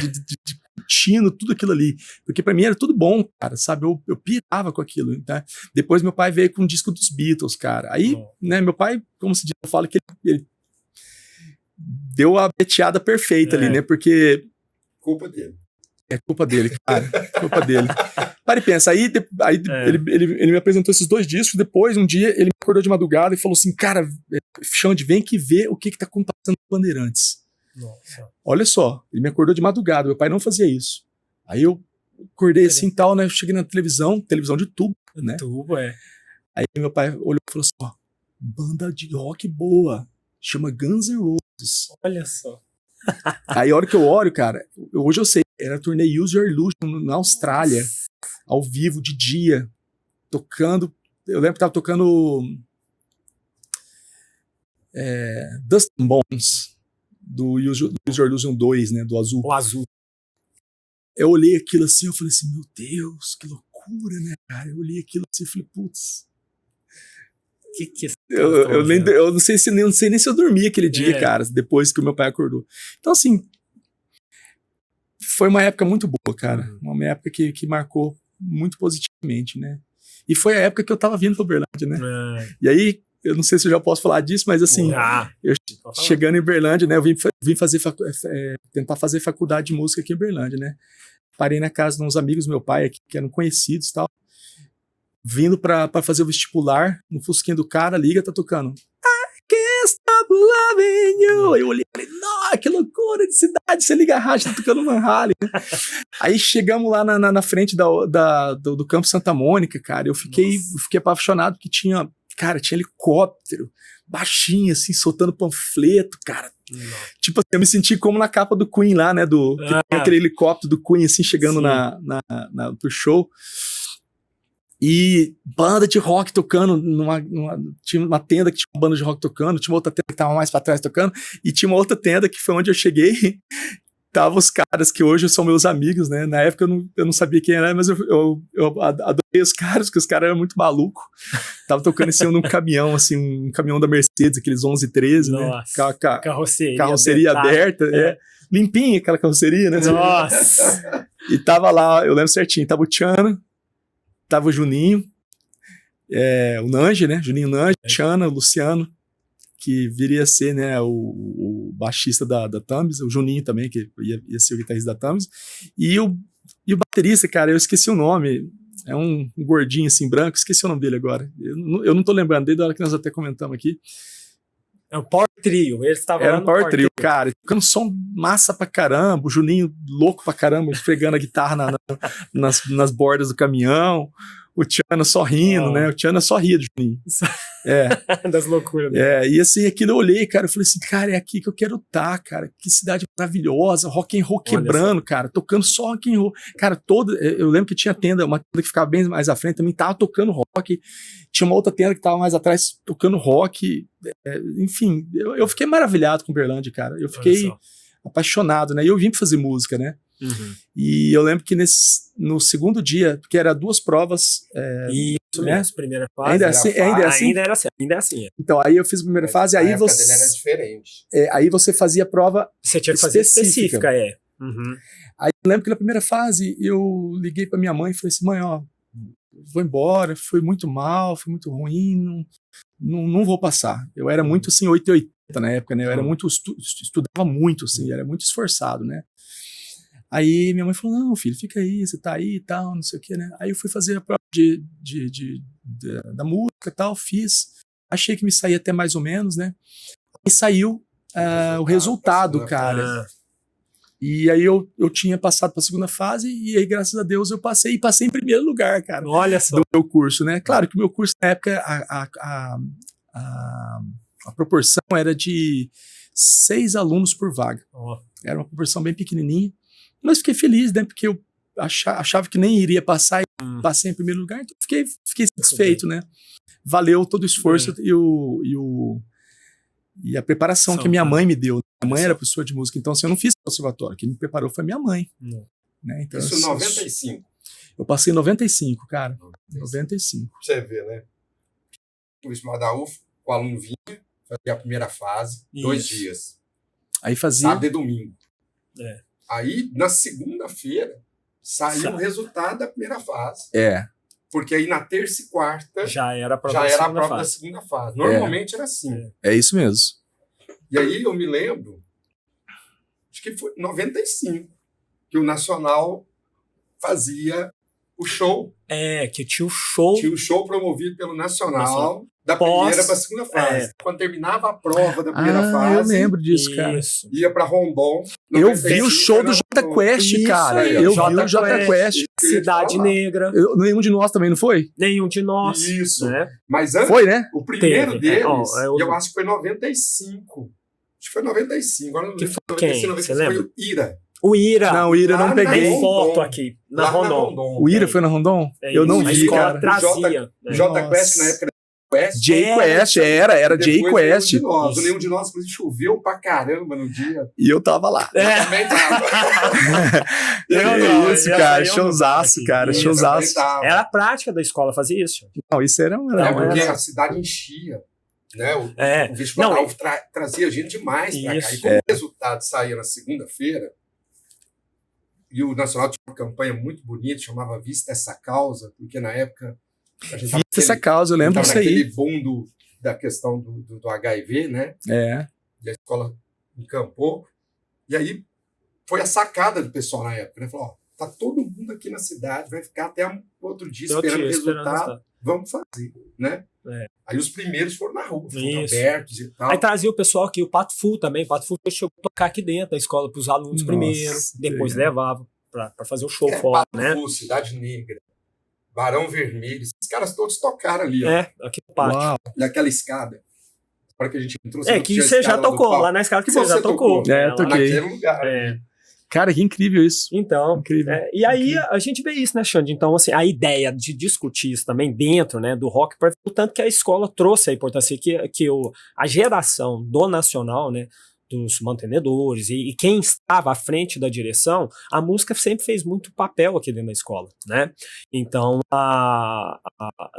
Curtindo tudo aquilo ali, porque pra mim era tudo bom, cara, sabe, eu pirava com aquilo, tá? Depois meu pai veio com um disco dos Beatles, cara, aí, né, meu pai, como se diz, eu falo que ele deu a beteada perfeita ali, né, porque... Culpa dele. É culpa dele, cara, culpa dele. Para e pensa, aí ele me apresentou esses dois discos, depois, um dia, ele me acordou de madrugada e falou assim, cara, Xande, vem aqui ver o que tá acontecendo com Bandeirantes. Nossa. Olha só, ele me acordou de madrugada, meu pai não fazia isso. Aí eu acordei assim e tal, né? Eu cheguei na televisão de tubo, né? Aí meu pai olhou e falou assim: ó, banda de rock boa, chama Guns N' Roses. Olha só. Aí a hora que eu olho, cara, hoje eu sei, era a turnê Use Your Illusion na Austrália, ao vivo, de dia, tocando. Eu lembro que tava tocando Dust and Bones. Do Use Your Illusion 2, né, do Azul. O Azul. Eu olhei aquilo assim, eu falei assim, meu Deus, que loucura, né, cara? Eu olhei aquilo assim e falei, putz. Eu não sei nem se eu dormi aquele dia, cara, depois que o meu pai acordou. Então, assim, foi uma época muito boa, cara. Uma época que marcou muito positivamente, né? E foi a época que eu tava vindo pra Uberlândia, né? E aí, eu não sei se eu já posso falar disso, mas assim, eu chegando em Uberlândia, né, eu vim tentar fazer faculdade de música aqui em Uberlândia, né, parei na casa de uns amigos do meu pai aqui, que eram conhecidos e tal, vindo pra fazer o vestibular, no fusquinha do cara, liga, tá tocando I can't stop loving you, aí eu olhei e falei, nossa, que loucura de cidade, você liga a rádio, tá tocando Van Halen. Aí chegamos lá na frente do Campo Santa Mônica, cara, eu fiquei apaixonado, porque tinha helicóptero, baixinho, assim, soltando panfleto, cara. Tipo assim, eu me senti como na capa do Queen lá, né, que tem aquele helicóptero do Queen, assim, chegando pro show. E banda de rock tocando, tinha uma tenda que tinha uma banda de rock tocando, tinha uma outra tenda que tava mais pra trás tocando, e tinha uma outra tenda que foi onde eu cheguei, tava os caras que hoje são meus amigos, né? Na época eu não sabia quem era, mas eu adorei os caras, porque os caras eram muito malucos. Tava tocando em cima de um caminhão, assim, um caminhão da Mercedes, aqueles 1113, né? Carroceria aberta, limpinha aquela carroceria, né? Nossa! E tava lá, eu lembro certinho, tava o Tiano, tava o Juninho, o Nange, né? Juninho Nange, Tiana, o Luciano, que viria a ser, né, o baixista da Thames, o Juninho também, que ia ser o guitarrista da Thames, e o baterista, cara, eu esqueci o nome, é um gordinho assim, branco, esqueci o nome dele agora, eu não tô lembrando dele, da hora que nós até comentamos aqui. É o Power Trio, eles estavam Era lá um no Power Trio, cara, tocando som massa pra caramba, o Juninho louco pra caramba, esfregando a guitarra nas bordas do caminhão, o Tiana só rindo, né? O Tiana só ria do Juninho. Das loucuras. Né? E assim, aquilo eu olhei, cara, eu falei assim, cara, é aqui que eu quero estar, cara. Que cidade maravilhosa, rock and roll quebrando, cara, tocando só rock and roll. Cara, eu lembro que tinha uma tenda que ficava bem mais à frente, também tava tocando rock. Tinha uma outra tenda que tava mais atrás tocando rock. Enfim, eu fiquei maravilhado com Uberlândia, cara. Eu fiquei apaixonado, né? E eu vim pra fazer música, né? Uhum. E eu lembro que no segundo dia, porque era 2 provas. Isso né? mesmo, primeira fase. Ainda era assim. Então, aí eu fiz a primeira fase, aí você. Dele era diferente. Aí você fazia a prova. Você tinha que fazer específica, Uhum. Aí eu lembro que na primeira fase eu liguei pra minha mãe e falei assim: mãe, ó, vou embora, foi muito mal, foi muito ruim, não vou passar. Eu era muito assim, 880 na época, né? Eu era muito, estudava muito, assim, era muito esforçado, né? Aí minha mãe falou, não, filho, fica aí, você tá aí e tal, não sei o que, né? Aí eu fui fazer a prova da música e tal, fiz. Achei que me saía até mais ou menos, né? E saiu o resultado, cara. E aí eu tinha passado para a segunda fase e aí, graças a Deus, eu passei em primeiro lugar, cara. Olha só. Do meu curso, né? Claro que o meu curso, na época, a proporção era de 6 alunos por vaga. Era uma proporção bem pequenininha. Mas fiquei feliz, né? Porque eu achava que nem iria passar e passei em primeiro lugar, então fiquei satisfeito, né? Valeu todo o esforço e a preparação que a minha mãe me deu. Minha mãe era professora de música, então assim, eu não fiz conservatório. Quem me preparou foi minha mãe. Né? Então, isso em 95? Eu passei em 95, cara. 95. Pra você ver, né? O vestibular da UF, o aluno vinha, fazia a primeira fase, 2 dias. Aí fazia... Sábado e domingo. Aí, na segunda-feira, saiu o resultado da primeira fase. Porque aí, na terça e quarta, já era a prova da segunda fase. Normalmente era assim. É isso mesmo. E aí, eu me lembro, acho que foi 95, que o Nacional fazia o show. Que tinha o show. Tinha o show promovido pelo Nacional. Da primeira para a segunda fase. Quando terminava a prova da primeira fase. Eu lembro disso, cara. Ia para Rondon. Eu vi o show do Jota Quest, cara. Eu vi o Jota Quest. Cidade Negra. Nenhum de nós também, não foi? Nenhum de nós. Isso. Né? Mas antes, foi, né? O primeiro deles, eu acho que foi 95. Acho que foi 95. Agora não lembro. Quem? Você lembra? Foi o Ira. O Ira. Não, o Ira não peguei. Tem foto aqui. Na Rondon. O Ira foi na Rondon? Eu não vi, cara. O Jota Quest na época J-Quest, era J-Quest. Nenhum de nós, inclusive, choveu pra caramba no dia. E eu tava lá. Eu também tava. Isso, cara, showzaço, cara, showzaço. Era a prática da escola fazer isso. Não, isso era... porque a cidade enchia. Né? O vestibular trazia gente demais pra cá. E como o resultado saía na segunda-feira, e o Nacional tinha uma campanha muito bonita, chamava Vista Essa Causa, porque na época... Vista essa causa, eu lembro disso aí. Aquele boom da questão do HIV, né? E a escola encampou. E aí foi a sacada do pessoal na época, né? Falou, ó, tá todo mundo aqui na cidade, vai ficar até outro dia esperando o resultado. Vamos fazer, né? Aí os primeiros foram na rua, foram abertos e tal. Aí trazia o pessoal aqui, o Pato Fu também. O Pato Fu chegou a tocar aqui dentro da escola para os alunos primeiro, depois levava para fazer o show fora, Pato né? Fu, Cidade Negra, Barão Vermelho, esses caras todos tocaram ali, ó. Aqui no pátio. Naquela escada. Para que a gente entrou. Que você já tocou, lá na escada que você já tocou. Toquei. Naquele lugar. Cara, que incrível isso. Então, incrível. E aí a gente vê isso, né, Xande? Então, assim, a ideia de discutir isso também dentro, né, do rock, portanto que a escola trouxe a importância que a geração do Nacional, né, dos mantenedores e quem estava à frente da direção, a música sempre fez muito papel aqui dentro da escola, né? Então,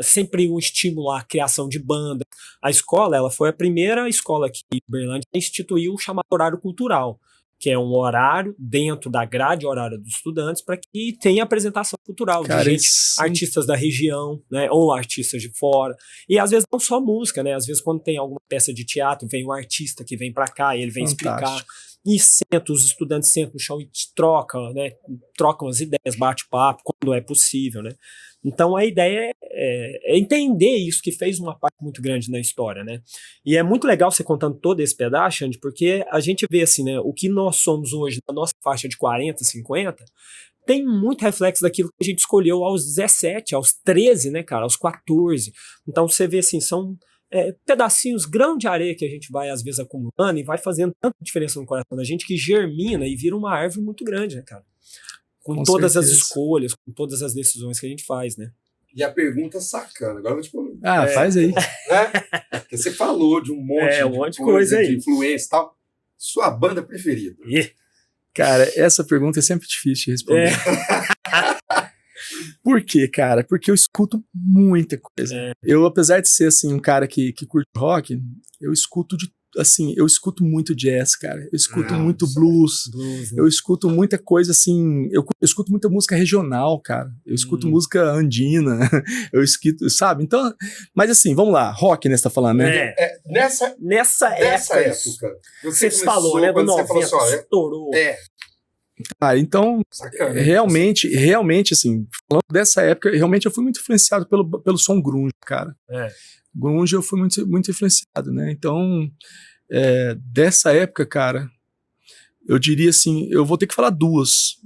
sempre um estímulo à criação de banda. A escola, ela foi a primeira escola que Uberlândia instituiu o chamado horário cultural, que é um horário dentro da grade horária dos estudantes para que tenha apresentação cultural Cara, de gente, artistas da região, né, ou artistas de fora. E às vezes não só música, né? Às vezes quando tem alguma peça de teatro, vem um artista que vem para cá e ele vem explicar. E os estudantes sentam no chão e trocam, né? Trocam as ideias, bate papo, quando é possível, né? Então a ideia é entender isso, que fez uma parte muito grande na história, né? E é muito legal você contando todo esse pedaço, Xande, porque a gente vê assim, né? O que nós somos hoje na nossa faixa de 40, 50, tem muito reflexo daquilo que a gente escolheu aos 17, aos 13, né, cara? Aos 14. Então você vê assim, são pedacinhos, grão de areia que a gente vai às vezes acumulando e vai fazendo tanta diferença no coração da gente que germina e vira uma árvore muito grande, né, cara? Com todas as escolhas, com todas as decisões que a gente faz, né? E a pergunta sacana, agora eu vou te perguntar. Faz aí. Né? Porque você falou de um monte de coisa aí. De influência e tal. Sua banda preferida? Cara, essa pergunta é sempre difícil de responder. Por quê, cara? Porque eu escuto muita coisa. Eu, apesar de ser, assim, um cara que curte rock, eu escuto muito jazz, cara. Eu escuto muito blues. Né? Eu escuto muita coisa, assim... Eu escuto muita música regional, cara. Eu escuto música andina. Eu escuto, sabe? Então... Mas, assim, vamos lá. Rock, né? Você tá falando, né? Nessa época. Você falou, né? Do 90, falou assim, estourou. Então, sacana, realmente, assim, falando dessa época, realmente eu fui muito influenciado pelo som grunge, cara. Grunge eu fui muito, muito influenciado, né? Então, dessa época, cara, eu diria assim, eu vou ter que falar duas.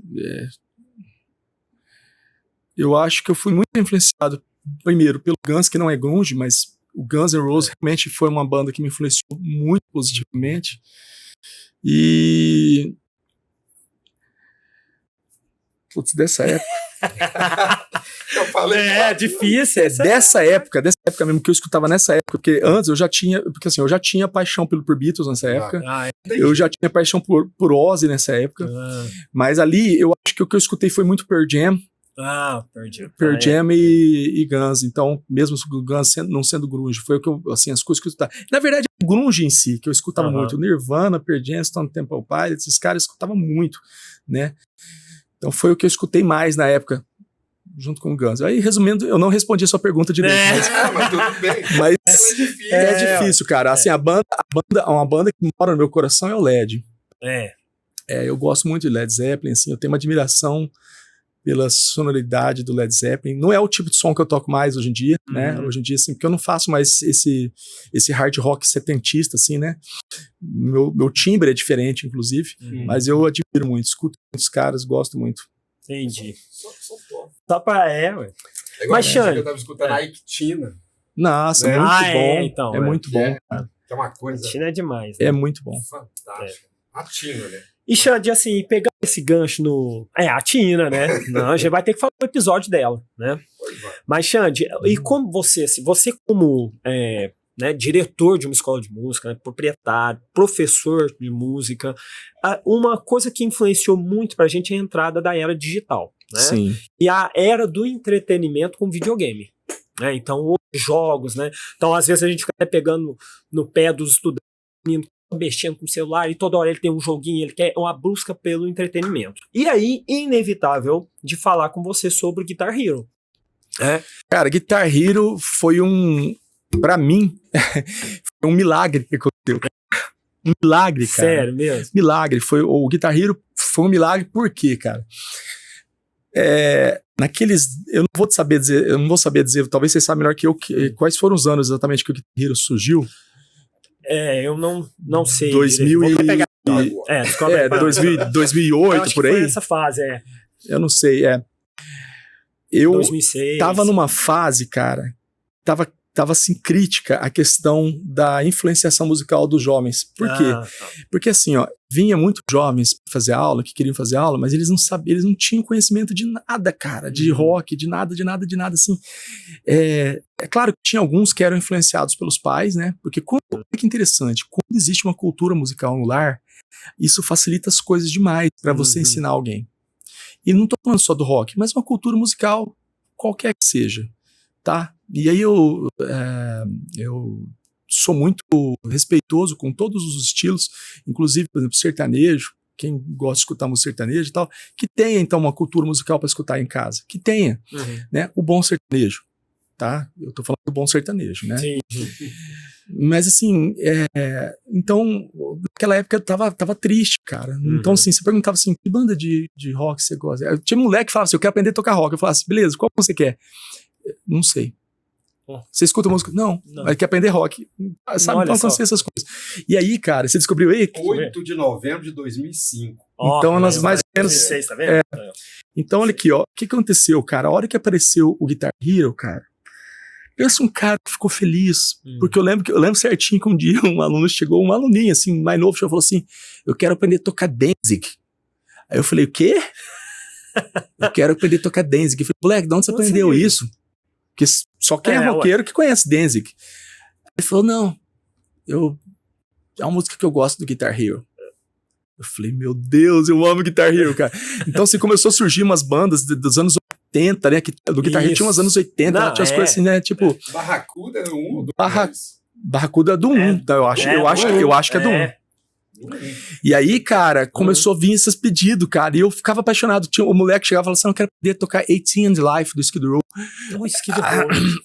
Eu acho que eu fui muito influenciado, primeiro, pelo Guns, que não é grunge, mas o Guns N' Roses realmente foi uma banda que me influenciou muito positivamente. E... Putz, dessa época. Eu falei. Difícil. Dessa época mesmo, que eu escutava nessa época, porque antes eu já tinha paixão por Beatles nessa época. Eu já tinha paixão por Ozzy nessa época. Mas ali, eu acho que o que eu escutei foi muito Pearl Jam. Pearl Jam e Guns. Então, mesmo o Guns não sendo grunge, foi o que assim, as coisas que eu escutava. Na verdade, o grunge em si, que eu escutava muito. Nirvana, Pearl Jam, Stone Temple Pilots, esses caras escutavam muito, né? Então foi o que eu escutei mais na época, junto com o Guns. Aí, resumindo, eu não respondi a sua pergunta direito. Mas tudo bem. Mas é difícil, cara. Assim, uma banda que mora no meu coração é o LED. Eu gosto muito de Led Zeppelin, assim, eu tenho uma admiração pela sonoridade do Led Zeppelin. Não é o tipo de som que eu toco mais hoje em dia, né? Hoje em dia, assim, porque eu não faço mais esse hard rock setentista, assim, né? Meu timbre é diferente, inclusive, mas eu admiro muito, escuto muitos caras, gosto muito. Entendi. Só pra ué. Mas, Xande, eu tava escutando a Ictina. Nossa, muito bom. Então, muito bom. É uma coisa... A Tina é demais. Né? É muito bom. Fantástico. A Tina, né? E, Xande, assim, pegar esse gancho no... a Tina, né? Não, a gente vai ter que falar um episódio dela, né? Mas, Xande, e como você como diretor de uma escola de música, né, proprietário, professor de música, uma coisa que influenciou muito pra gente é a entrada da era digital, né? Sim. E a era do entretenimento com videogame, né? Então, os jogos, né? Então, às vezes a gente fica até pegando no pé dos estudantes, mexendo com o celular e toda hora ele tem um joguinho, ele quer uma busca pelo entretenimento. E aí, inevitável de falar com você sobre o Guitar Hero. Cara, Guitar Hero foi pra mim, foi um milagre que aconteceu. Um milagre, cara. Sério mesmo? Milagre. O Guitar Hero foi um milagre, por quê, cara? Eu não vou saber dizer, talvez você saiba melhor que eu, quais foram os anos exatamente que o Guitar Hero surgiu. Eu não sei. 2008, por aí. Foi essa fase, Eu não sei, Eu 2006. Tava numa fase, cara, tava assim, crítica a questão da influenciação musical dos jovens. Por quê? Porque assim, vinha muitos jovens fazer aula, que queriam fazer aula, mas eles não sabiam, eles não tinham conhecimento de nada, cara, de rock, de nada, assim. É claro que tinha alguns que eram influenciados pelos pais, né? Porque olha que interessante, quando existe uma cultura musical no lar, isso facilita as coisas demais para você ensinar alguém. E não tô falando só do rock, mas uma cultura musical qualquer que seja, tá? E aí eu sou muito respeitoso com todos os estilos, inclusive, por exemplo, sertanejo, quem gosta de escutar música sertaneja e tal, que tenha, então, uma cultura musical para escutar em casa. Que tenha, né? O bom sertanejo, tá? Eu tô falando do bom sertanejo, né? Sim. Mas, assim, então, naquela época eu tava triste, cara. Então, assim, você perguntava assim, que banda de rock você gosta? Tinha moleque que falava assim, eu quero aprender a tocar rock. Eu falava assim, beleza, qual você quer? Não sei. Você escuta música? Não. Mas quer aprender rock. Sabe? Então acontecem essas coisas. E aí, cara, você descobriu aí? 8 de novembro de 2005. Então, nós mais ou menos... 2006, tá vendo? Então, olha aqui, ó. O que aconteceu, cara? A hora que apareceu o Guitar Hero, cara, pensa um cara que ficou feliz. Porque eu lembro certinho que um dia um aluninho, assim, mais novo, falou assim, eu quero aprender a tocar Danzig. Aí eu falei, o quê? Eu quero aprender a tocar Danzig. Eu falei, moleque, de onde você aprendeu isso? Porque só quem é roqueiro que conhece Danzig. Ele falou, não, é uma música que eu gosto do Guitar Hero. Eu falei, meu Deus, eu amo Guitar Hero, cara. Então, assim, começou a surgir umas bandas dos anos 80, né? Do Guitar Hero tinha umas anos 80, tinha as coisas assim, né? Tipo... Barracuda é um do Barracuda é do 1, eu acho que é do 1. E aí, cara, começou a vir esses pedidos, cara, e eu ficava apaixonado. O moleque chegava e falava assim, eu quero poder tocar 18 and Life do Skid Row.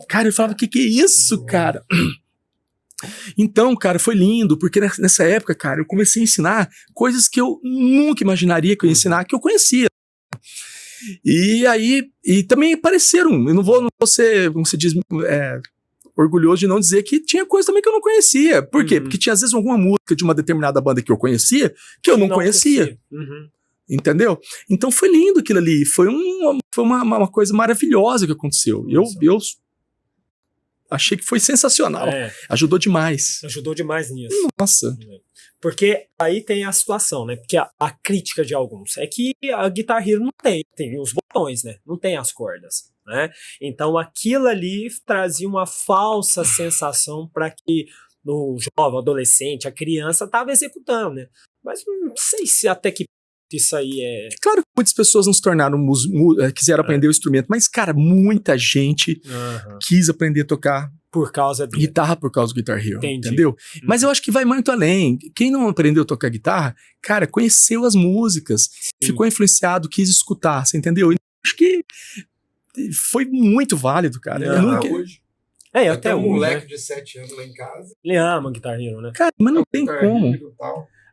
Cara, eu falava, que é isso, cara? Então, cara, foi lindo, porque nessa época, cara, eu comecei a ensinar coisas que eu nunca imaginaria que eu ia ensinar, que eu conhecia. E aí, e também apareceram, eu não vou ser, como se diz, orgulhoso de não dizer que tinha coisa também que eu não conhecia. Por quê? Porque tinha às vezes alguma música de uma determinada banda que eu conhecia, que eu não conhecia. Entendeu? Então foi lindo aquilo ali, foi uma coisa maravilhosa que aconteceu. Eu achei que foi sensacional. Ajudou demais. Ajudou demais nisso. Nossa. Porque aí tem a situação, né? Porque a crítica de alguns é que a Guitar Hero não tem os botões, né? Não tem as cordas, né? Então aquilo ali trazia uma falsa sensação para que o jovem, o adolescente, a criança estava executando, né? Mas não sei se até que isso aí é... Claro que muitas pessoas não se tornaram quiseram aprender o instrumento, mas, cara, muita gente quis aprender a tocar por causa dele. Guitarra por causa do Guitar Hero, entendeu? Mas eu acho que vai muito além. Quem não aprendeu a tocar guitarra, cara, conheceu as músicas, ficou influenciado, quis escutar, você entendeu? Acho que foi muito válido, cara. Hoje. Até um moleque de 7 anos lá em casa. Ele ama Guitar Hero, né? Cara, mas não tem como.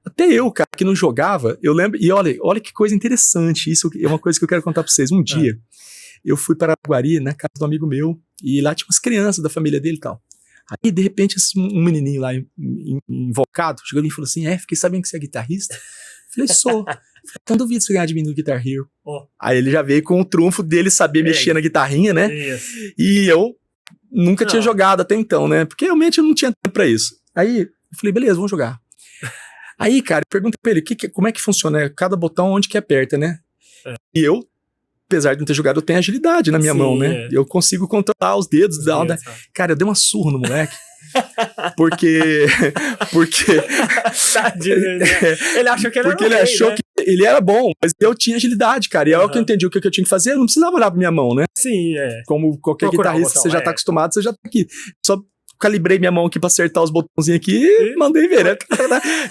Até eu, cara, que não jogava, eu lembro, e olha que coisa interessante, isso é uma coisa que eu quero contar pra vocês. Um dia, eu fui para Araguari, na casa do amigo meu, e lá tinha umas crianças da família dele e tal. Aí, de repente, um menininho lá, invocado, chegou ali e falou assim, fiquei sabendo que você é guitarrista? Eu falei, sou. Então duvido você ganhar de mim no Guitar Hero. Aí ele já veio com o trunfo dele saber mexer na guitarrinha, né? E eu nunca tinha jogado até então, né? Porque realmente eu não tinha tempo pra isso. Aí, eu falei, beleza, vamos jogar. Aí, cara, pergunta pra ele, como é que funciona? Cada botão onde que aperta, né? E eu, apesar de não ter jogado, eu tenho agilidade na minha mão, né? Eu consigo controlar os dedos. Cara, eu dei uma surra no moleque. Porque ele achou que ele era porque ele achou que ele era bom, mas eu tinha agilidade, cara. E aí que eu entendi o que eu tinha que fazer, eu não precisava olhar pra minha mão, né? Sim, Como qualquer guitarrista, você já tá acostumado, você já tá aqui. Só calibrei minha mão aqui pra acertar os botãozinhos aqui e mandei ver, né?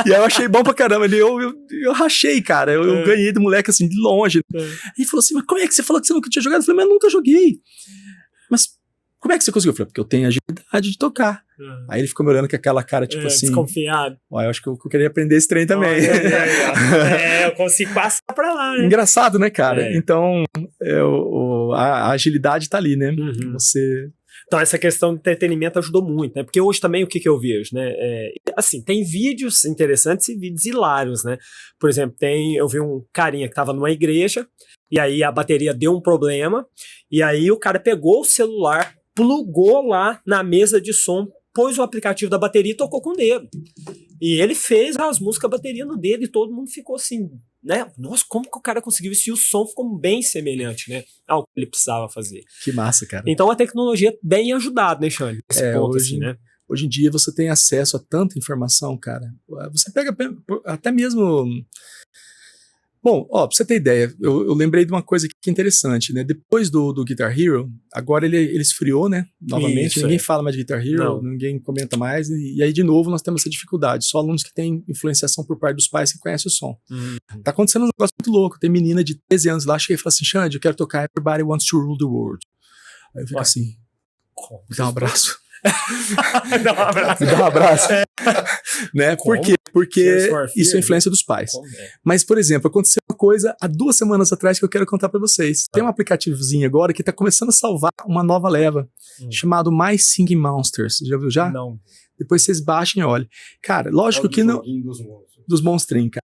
E aí eu achei bom pra caramba. Eu rachei, cara. Eu ganhei do moleque assim, de longe. Aí ele falou assim, mas como é que você falou que você nunca tinha jogado? Eu falei, mas eu nunca joguei. Mas como é que você conseguiu? Eu falei, porque eu tenho agilidade de tocar. Aí ele ficou me olhando com aquela cara, tipo assim... Desconfiado. Eu acho que eu queria aprender esse trem também. Eu consigo passar pra lá, né? Engraçado, né, cara? Então, a agilidade tá ali, né? Então, essa questão de entretenimento ajudou muito, né? Porque hoje também o que eu vejo, né? Assim, tem vídeos interessantes e vídeos hilários, né? Por exemplo, eu vi um carinha que tava numa igreja, e aí a bateria deu um problema, e aí o cara pegou o celular, plugou lá na mesa de som, pôs o aplicativo da bateria e tocou com o dedo. E ele fez as músicas, a bateria no dedo, e todo mundo ficou assim, né? Nossa, como que o cara conseguiu isso? E o som ficou bem semelhante, né? Ao que ele precisava fazer. Que massa, cara. Então a tecnologia bem ajudado, né, Xande? Nesse ponto, hoje, assim, né? Hoje em dia você tem acesso a tanta informação, cara. Você pega até mesmo Bom, ó, pra você ter ideia, eu lembrei de uma coisa que é interessante, né? Depois do Guitar Hero, agora ele esfriou, né? Novamente, Isso, ninguém fala mais de Guitar Hero, Não. ninguém comenta mais, e aí de novo nós temos essa dificuldade. Só alunos que têm influenciação por parte dos pais que conhecem o som. Tá acontecendo um negócio muito louco. Tem menina de 13 anos lá, chega e fala assim, Xande, eu quero tocar Everybody Wants to Rule the World. Aí eu fico assim, me dá um abraço. Dá um abraço. Me dá um abraço. Né? Por quê? Porque Tears for Fears, isso é influência dos pais. Mas, por exemplo, aconteceu uma coisa há 2 semanas atrás que eu quero contar pra vocês. Tem um aplicativozinho agora que tá começando a salvar uma nova leva, chamado My Singing Monsters. Já viu já? Não. Depois vocês baixem e olhem. Cara, lógico que não... Dos monstrinhos, cara.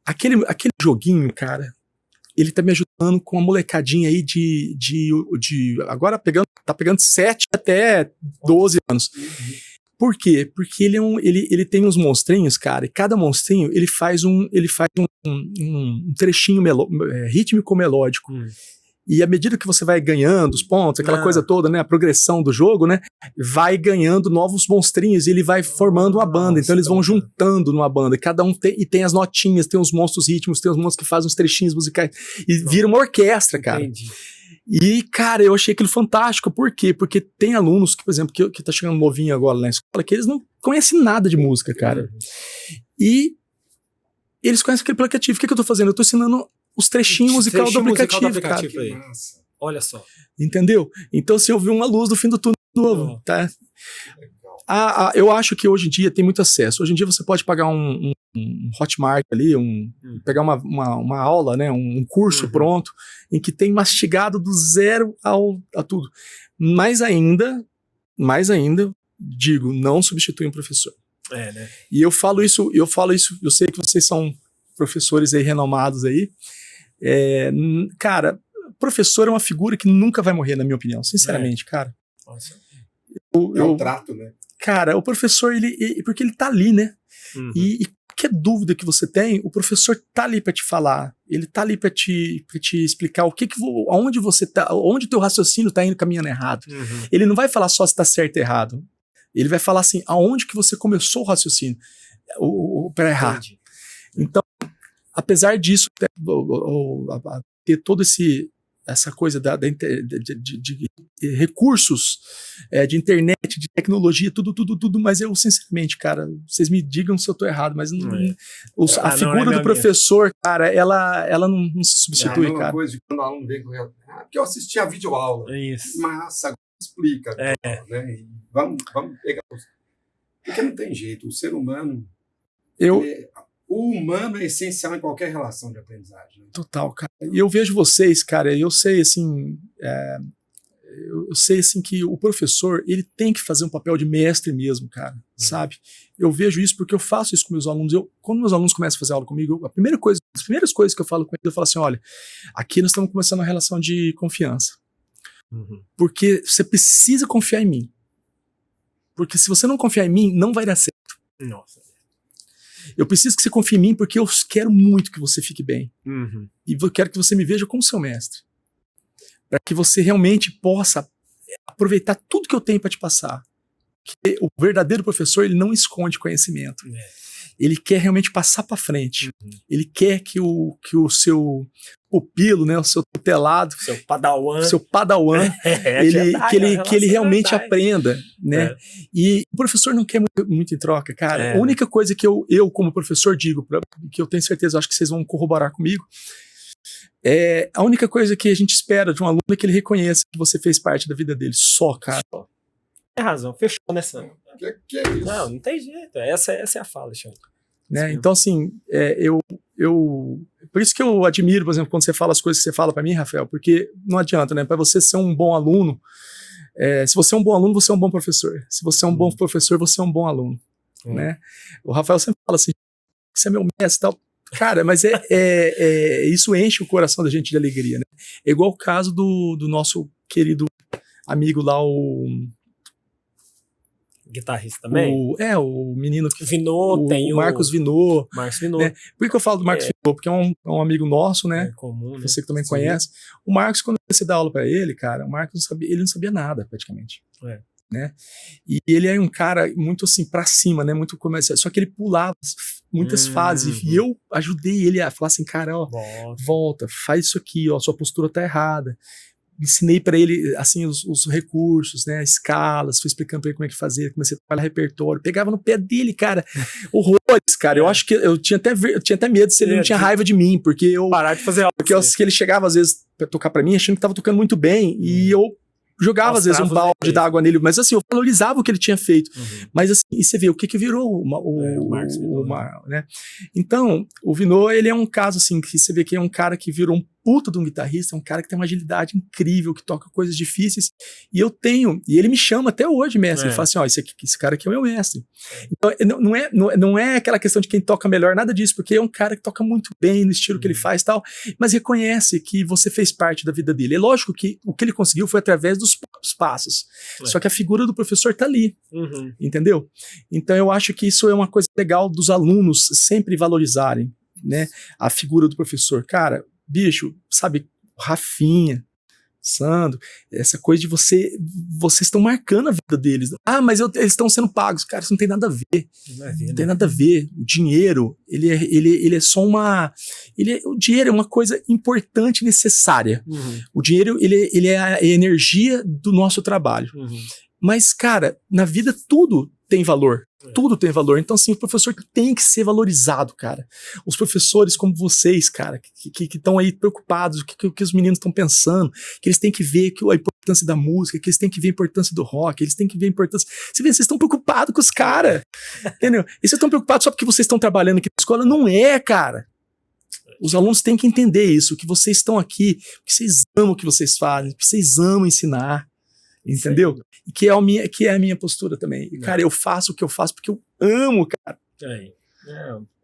Aquele joguinho, cara, ele tá me ajudando com uma molecadinha aí agora tá pegando 7 até 12 anos. Por quê? Porque ele tem uns monstrinhos, cara, e cada monstrinho ele faz um trechinho rítmico melódico. E à medida que você vai ganhando os pontos, aquela coisa toda, né, a progressão do jogo, né, vai ganhando novos monstrinhos e ele vai formando uma banda. Então eles vão juntando numa banda. Cada um tem as notinhas, tem os monstros rítmicos, tem os monstros que fazem os trechinhos musicais e vira uma orquestra, cara. Entendi. E, cara, eu achei aquilo fantástico. Por quê? Porque tem alunos que, por exemplo, que tá chegando novinho agora na escola, que eles não conhecem nada de música, cara. E eles conhecem aquele aplicativo. O que eu tô fazendo? Eu tô ensinando os trechinhos musicais do aplicativo, cara. Olha só. Entendeu? Então você ouviu uma luz do fim do túnel novo, tá? Eu acho que hoje em dia tem muito acesso. Hoje em dia você pode pagar um Hotmart ali, pegar uma aula, né, um curso pronto, em que tem mastigado do zero a tudo. Mais ainda, digo, não substitui um professor. Né? E eu falo isso, eu sei que vocês são professores aí renomados aí. Cara, professor é uma figura que nunca vai morrer, na minha opinião, sinceramente, cara. Nossa. É um trato, né? Cara, o professor, porque ele tá ali, né? E qualquer dúvida que você tem, o professor tá ali pra te falar, ele tá ali pra te explicar aonde você tá, onde o teu raciocínio tá indo caminhando errado. Ele não vai falar só se tá certo ou errado. Ele vai falar assim, aonde que você começou o raciocínio pra errar. Entendi. Então, apesar disso, ter todo essa coisa de recursos, de internet, de tecnologia, tudo, mas eu, sinceramente, cara, vocês me digam se eu tô errado, mas a figura do professor, cara, ela não se substitui, cara. É a mesma coisa de quando o aluno vem com ela, porque eu assisti a videoaula. Isso. Massa, explica. Né? E vamos pegar. Porque não tem jeito, o ser humano... O humano é essencial em qualquer relação de aprendizagem. Né? Total, cara. E eu vejo vocês, cara, eu sei assim, que o professor, ele tem que fazer um papel de mestre mesmo, cara, sabe? Eu vejo isso porque eu faço isso com meus alunos. Quando meus alunos começam a fazer aula comigo, as primeiras coisas que eu falo com eles, eu falo assim, olha, aqui nós estamos começando uma relação de confiança. Porque você precisa confiar em mim. Porque se você não confiar em mim, não vai dar certo. Nossa. Eu preciso que você confie em mim porque eu quero muito que você fique bem. E eu quero que você me veja como seu mestre. Para que você realmente possa aproveitar tudo que eu tenho para te passar. Porque o verdadeiro professor, ele não esconde conhecimento. Ele quer realmente passar para frente. Ele quer que o seu pupilo, né, o seu tutelado, seu padawan, que ele realmente aprenda, né? E o professor não quer muito em troca, cara. A única coisa que eu como professor digo, que eu tenho certeza, acho que vocês vão corroborar comigo, a única coisa que a gente espera de um aluno é que ele reconheça que você fez parte da vida dele. Só, cara. Tem razão, fechou nessa. Que é isso? Não tem jeito. Essa é a fala, Alexandre. Né? Então, assim, por isso que eu admiro, por exemplo, quando você fala as coisas que você fala para mim, Rafael, porque não adianta, né? Para você ser um bom aluno, se você é um bom aluno, você é um bom professor. Se você é um bom professor, você é um bom aluno. Né? O Rafael sempre fala assim, você é meu mestre e tal. Cara, mas isso enche o coração da gente de alegria, né? É igual o caso do nosso querido amigo lá, o guitarrista também? O menino que Vinô, tem o Marcos Vinô. Marcos Vinô. Né? Por que eu falo do Marcos Vinô? Porque é um amigo nosso, né? Comum, né? Você que também conhece. O Marcos, quando você dá aula pra ele, cara, o Marcos ele não sabia nada, praticamente. né? E ele é um cara muito assim pra cima, né? Muito comercial. Só que ele pulava muitas fases e eu ajudei ele a falar assim, cara, ó, volta, faz isso aqui, ó, sua postura tá errada. Ensinei pra ele assim os recursos, né, escalas, fui explicando pra ele como é que fazia, comecei a trabalhar repertório, pegava no pé dele, cara, horrores, cara. Eu acho que eu tinha até medo se ele não tinha raiva de mim, porque eu parar de fazer algo. Porque que ele chegava às vezes pra tocar pra mim, achando que tava tocando muito bem, e eu jogava às vezes um balde d'água nele, mas assim, eu valorizava o que ele tinha feito. Mas assim, e você vê o que virou o Marcos Vinô, né? Então, o Vinô, ele é um caso assim, que você vê que é um cara que virou um puta de um guitarrista, um cara que tem uma agilidade incrível, que toca coisas difíceis, e ele me chama até hoje, mestre, ele fala assim, ó, esse cara aqui é o meu mestre. Então, não é aquela questão de quem toca melhor, nada disso, porque é um cara que toca muito bem no estilo que ele faz e tal, mas reconhece que você fez parte da vida dele. É lógico que o que ele conseguiu foi através dos próprios passos, só que a figura do professor tá ali, entendeu? Então eu acho que isso é uma coisa legal dos alunos sempre valorizarem, né, a figura do professor. Cara, bicho, sabe, Rafinha, Sandro, essa coisa de vocês estão marcando a vida deles. Ah, mas eles estão sendo pagos. Cara, isso não tem nada a ver. Não tem nada a ver. O dinheiro, ele é só o dinheiro é uma coisa importante e necessária. O dinheiro, ele é a energia do nosso trabalho. Mas, cara, na vida tudo tem valor. Tudo tem valor. Então, assim, o professor tem que ser valorizado, cara. Os professores como vocês, cara, que estão aí preocupados, o que os meninos estão pensando, que eles têm que ver a importância da música, que eles têm que ver a importância do rock, eles têm que ver a importância... Você vê, vocês estão preocupados com os caras, entendeu? E vocês estão preocupados só porque vocês estão trabalhando aqui na escola? Não é, cara. Os alunos têm que entender isso, que vocês estão aqui, que vocês amam o que vocês fazem, que vocês amam ensinar. Entendeu? E que é a minha postura também. E, cara, eu faço o que eu faço porque eu amo, cara.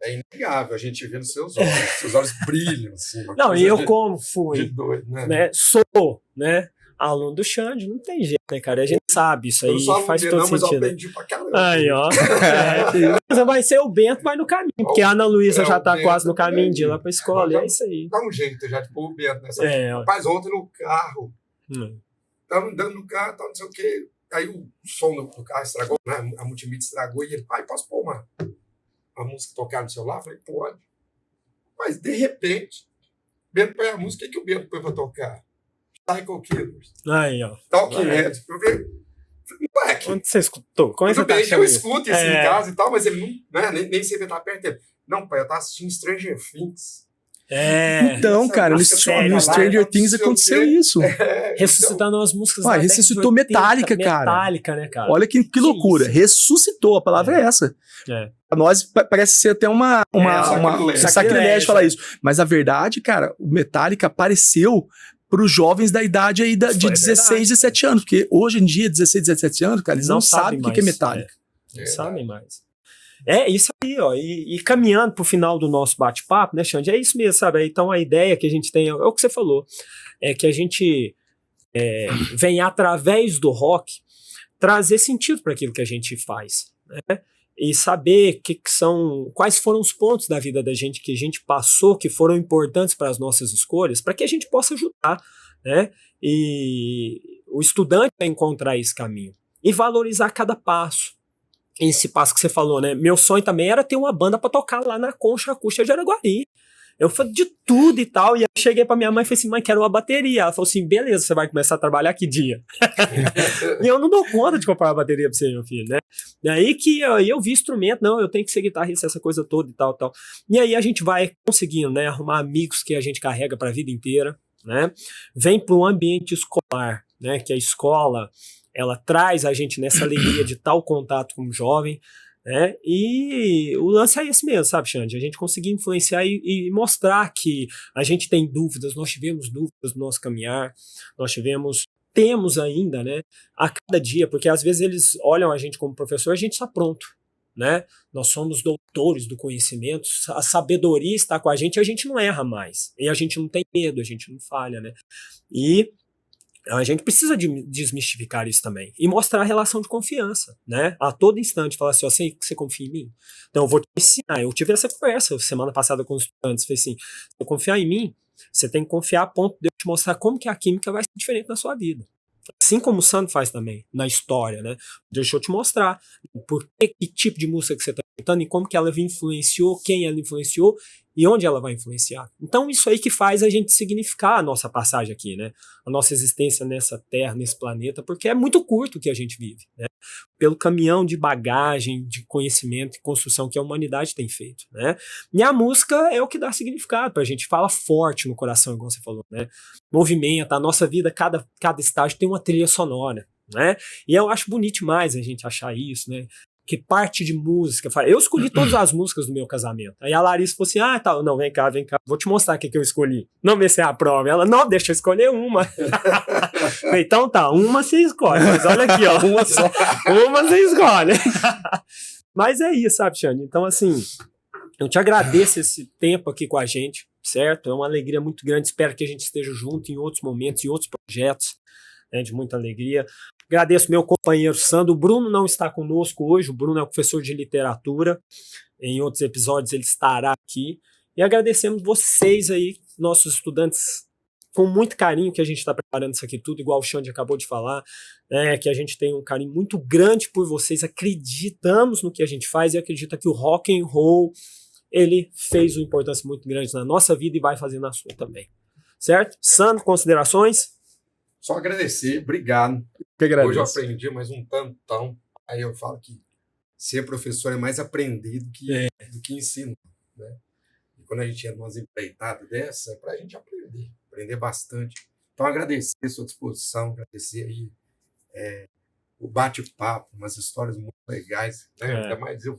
É inegável, a gente vê nos seus olhos brilham. Assim, não, e eu como fui, doido, né? Sou, né? Aluno do Xande, não tem jeito, né, cara? A gente sabe isso aí, faz todo sentido. Mas eu aprendi pra caramba. Aí, ó. Mas vai ser o Bento, vai no caminho, porque a Ana Luísa já tá quase no caminho de ir lá pra escola, e é isso aí. Dá um jeito já de pôr o Bento nessa. Rapaz, ontem no carro, tava andando no carro, não sei o quê, aí o som do carro estragou, né? A multimídia estragou, e ele, pai, posso pôr uma música tocar no celular? Eu falei, pode. Mas, de repente, Bento põe a música, o que o Bento põe pra tocar? Psycho Killers. Aí, ó. Talking Heads. Eu falei, moleque. Onde você escutou? Como é que você tá achando? Eu escuto isso em casa e tal, mas ele não, né, nem sempre tá perto dele. Não, pai, eu tava assistindo Stranger Things. Então, cara, no Stranger Things aconteceu isso. Ressuscitando as músicas. Ressuscitou Metallica, cara. Metallica, né, cara? Olha que loucura. Ressuscitou, a palavra é essa. Pra nós parece ser até um sacrilégio falar isso. Mas a verdade, cara, o Metallica apareceu para os jovens da idade aí de 16, 17 anos. Porque hoje em dia, 16, 17 anos, cara, eles não sabem o que é Metallica. Não sabem mais. É isso aí, ó. E caminhando pro final do nosso bate-papo, né, Xande? É isso mesmo, sabe? Então a ideia que a gente tem, é o que você falou, é que a gente vem através do rock trazer sentido para aquilo que a gente faz, né? E saber quais foram os pontos da vida da gente que a gente passou, que foram importantes para as nossas escolhas, para que a gente possa ajudar, né? E o estudante a encontrar esse caminho e valorizar cada passo. Esse passo que você falou, né? Meu sonho também era ter uma banda pra tocar lá na Concha Acústica de Araguari. Eu falei de tudo e tal. E eu cheguei pra minha mãe e falei assim, mãe, quero uma bateria. Ela falou assim, beleza, você vai começar a trabalhar que dia? E eu não dou conta de comprar uma bateria pra você, meu filho, né? E aí que eu vi instrumento, não, eu tenho que ser guitarrista, essa coisa toda e tal, tal. E aí a gente vai conseguindo, né? Arrumar amigos que a gente carrega pra vida inteira, né? Vem para um ambiente escolar, né? Que a escola, ela traz a gente nessa alegria de tal contato com o jovem, né? E o lance é esse mesmo, sabe, Xande? A gente conseguir influenciar e mostrar que a gente tem dúvidas, nós tivemos dúvidas no nosso caminhar, temos ainda, né, a cada dia, porque às vezes eles olham a gente como professor, a gente está pronto, né? Nós somos doutores do conhecimento, a sabedoria está com a gente não erra mais, e a gente não tem medo, a gente não falha, né? E a gente precisa desmistificar isso também e mostrar a relação de confiança, né? A todo instante falar assim, ó, você confia em mim? Então eu vou te ensinar. Eu tive essa conversa semana passada com os estudantes, falei assim, se eu confiar em mim, você tem que confiar a ponto de eu te mostrar como que a química vai ser diferente na sua vida. Assim como o Sandro faz também, na história, né? Deixa eu te mostrar que tipo de música que você está cantando e como que ela influenciou, quem ela influenciou e onde ela vai influenciar. Então isso aí que faz a gente significar a nossa passagem aqui, né? A nossa existência nessa terra, nesse planeta, porque é muito curto o que a gente vive, né? Pelo caminhão de bagagem, de conhecimento e construção que a humanidade tem feito, né? E a música é o que dá significado pra gente, fala forte no coração, igual você falou, né? Movimenta, a nossa vida, cada estágio tem uma trilha sonora, né? E eu acho bonito demais a gente achar isso, né? Que parte de música. Eu escolhi todas as músicas do meu casamento. Aí a Larissa falou assim: ah, tá, não, vem cá, vou te mostrar o que eu escolhi. Não vê se é a prova. Ela, não, deixa eu escolher uma. Então tá, uma você escolhe. Mas olha aqui, ó, uma só. Uma você escolhe. Mas é isso, sabe, Xande? Então, assim, eu te agradeço esse tempo aqui com a gente, certo? É uma alegria muito grande. Espero que a gente esteja junto em outros momentos, em outros projetos, né, de muita alegria. Agradeço meu companheiro Sandro. O Bruno não está conosco hoje. O Bruno é professor de literatura. Em outros episódios ele estará aqui. E agradecemos vocês aí, nossos estudantes, com muito carinho que a gente está preparando isso aqui tudo, igual o Xande acabou de falar, que a gente tem um carinho muito grande por vocês. Acreditamos no que a gente faz e acredita que o rock and roll ele fez uma importância muito grande na nossa vida e vai fazer na sua também. Certo? Sandro, considerações? Só agradecer, obrigado. Que agradeço. Hoje eu aprendi mais um tantão. Aí eu falo que ser professor é mais aprender do que ensino, né? E quando a gente entra umas empreitadas dessa, é para a gente aprender bastante. Então, agradecer a sua disposição, agradecer aí o bate-papo, umas histórias muito legais, né? Ainda mais eu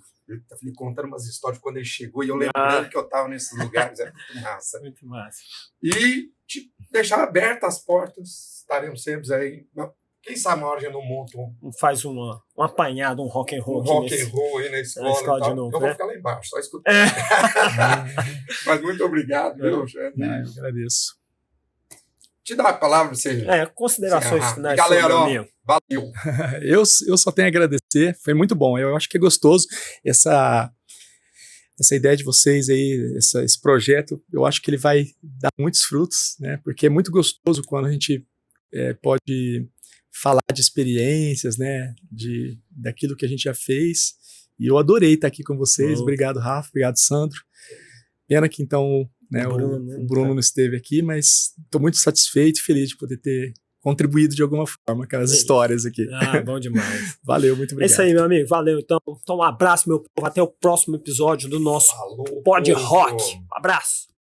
falei contando umas histórias de quando ele chegou e eu lembrando que eu estava nesses lugares, é muito massa. Muito massa. E deixar abertas as portas, estaremos sempre aí. Quem sabe uma hora a gente não monta faz um apanhado, um rock and roll. Rock and roll aí na escola. De novo, eu vou ficar lá embaixo, só escutando. Mas muito obrigado, meu. Eu agradeço. Te dá a palavra pra você. Considerações finais. Galera, ó, valeu. Eu só tenho a agradecer, foi muito bom. Eu acho que é gostoso essa ideia de vocês aí, esse projeto. Eu acho que ele vai dar muitos frutos, né? Porque é muito gostoso quando a gente pode falar de experiências, né? Daquilo que a gente já fez. E eu adorei estar aqui com vocês. Obrigado, Rafa. Obrigado, Sandro. Pena que então, né, o Bruno não esteve aqui, mas estou muito satisfeito e feliz de poder ter contribuído de alguma forma com as histórias aqui. Bom demais. Valeu, muito obrigado. É isso aí, meu amigo. Valeu, então. Então, um abraço, meu povo. Até o próximo episódio do nosso Pod Rock. Um abraço.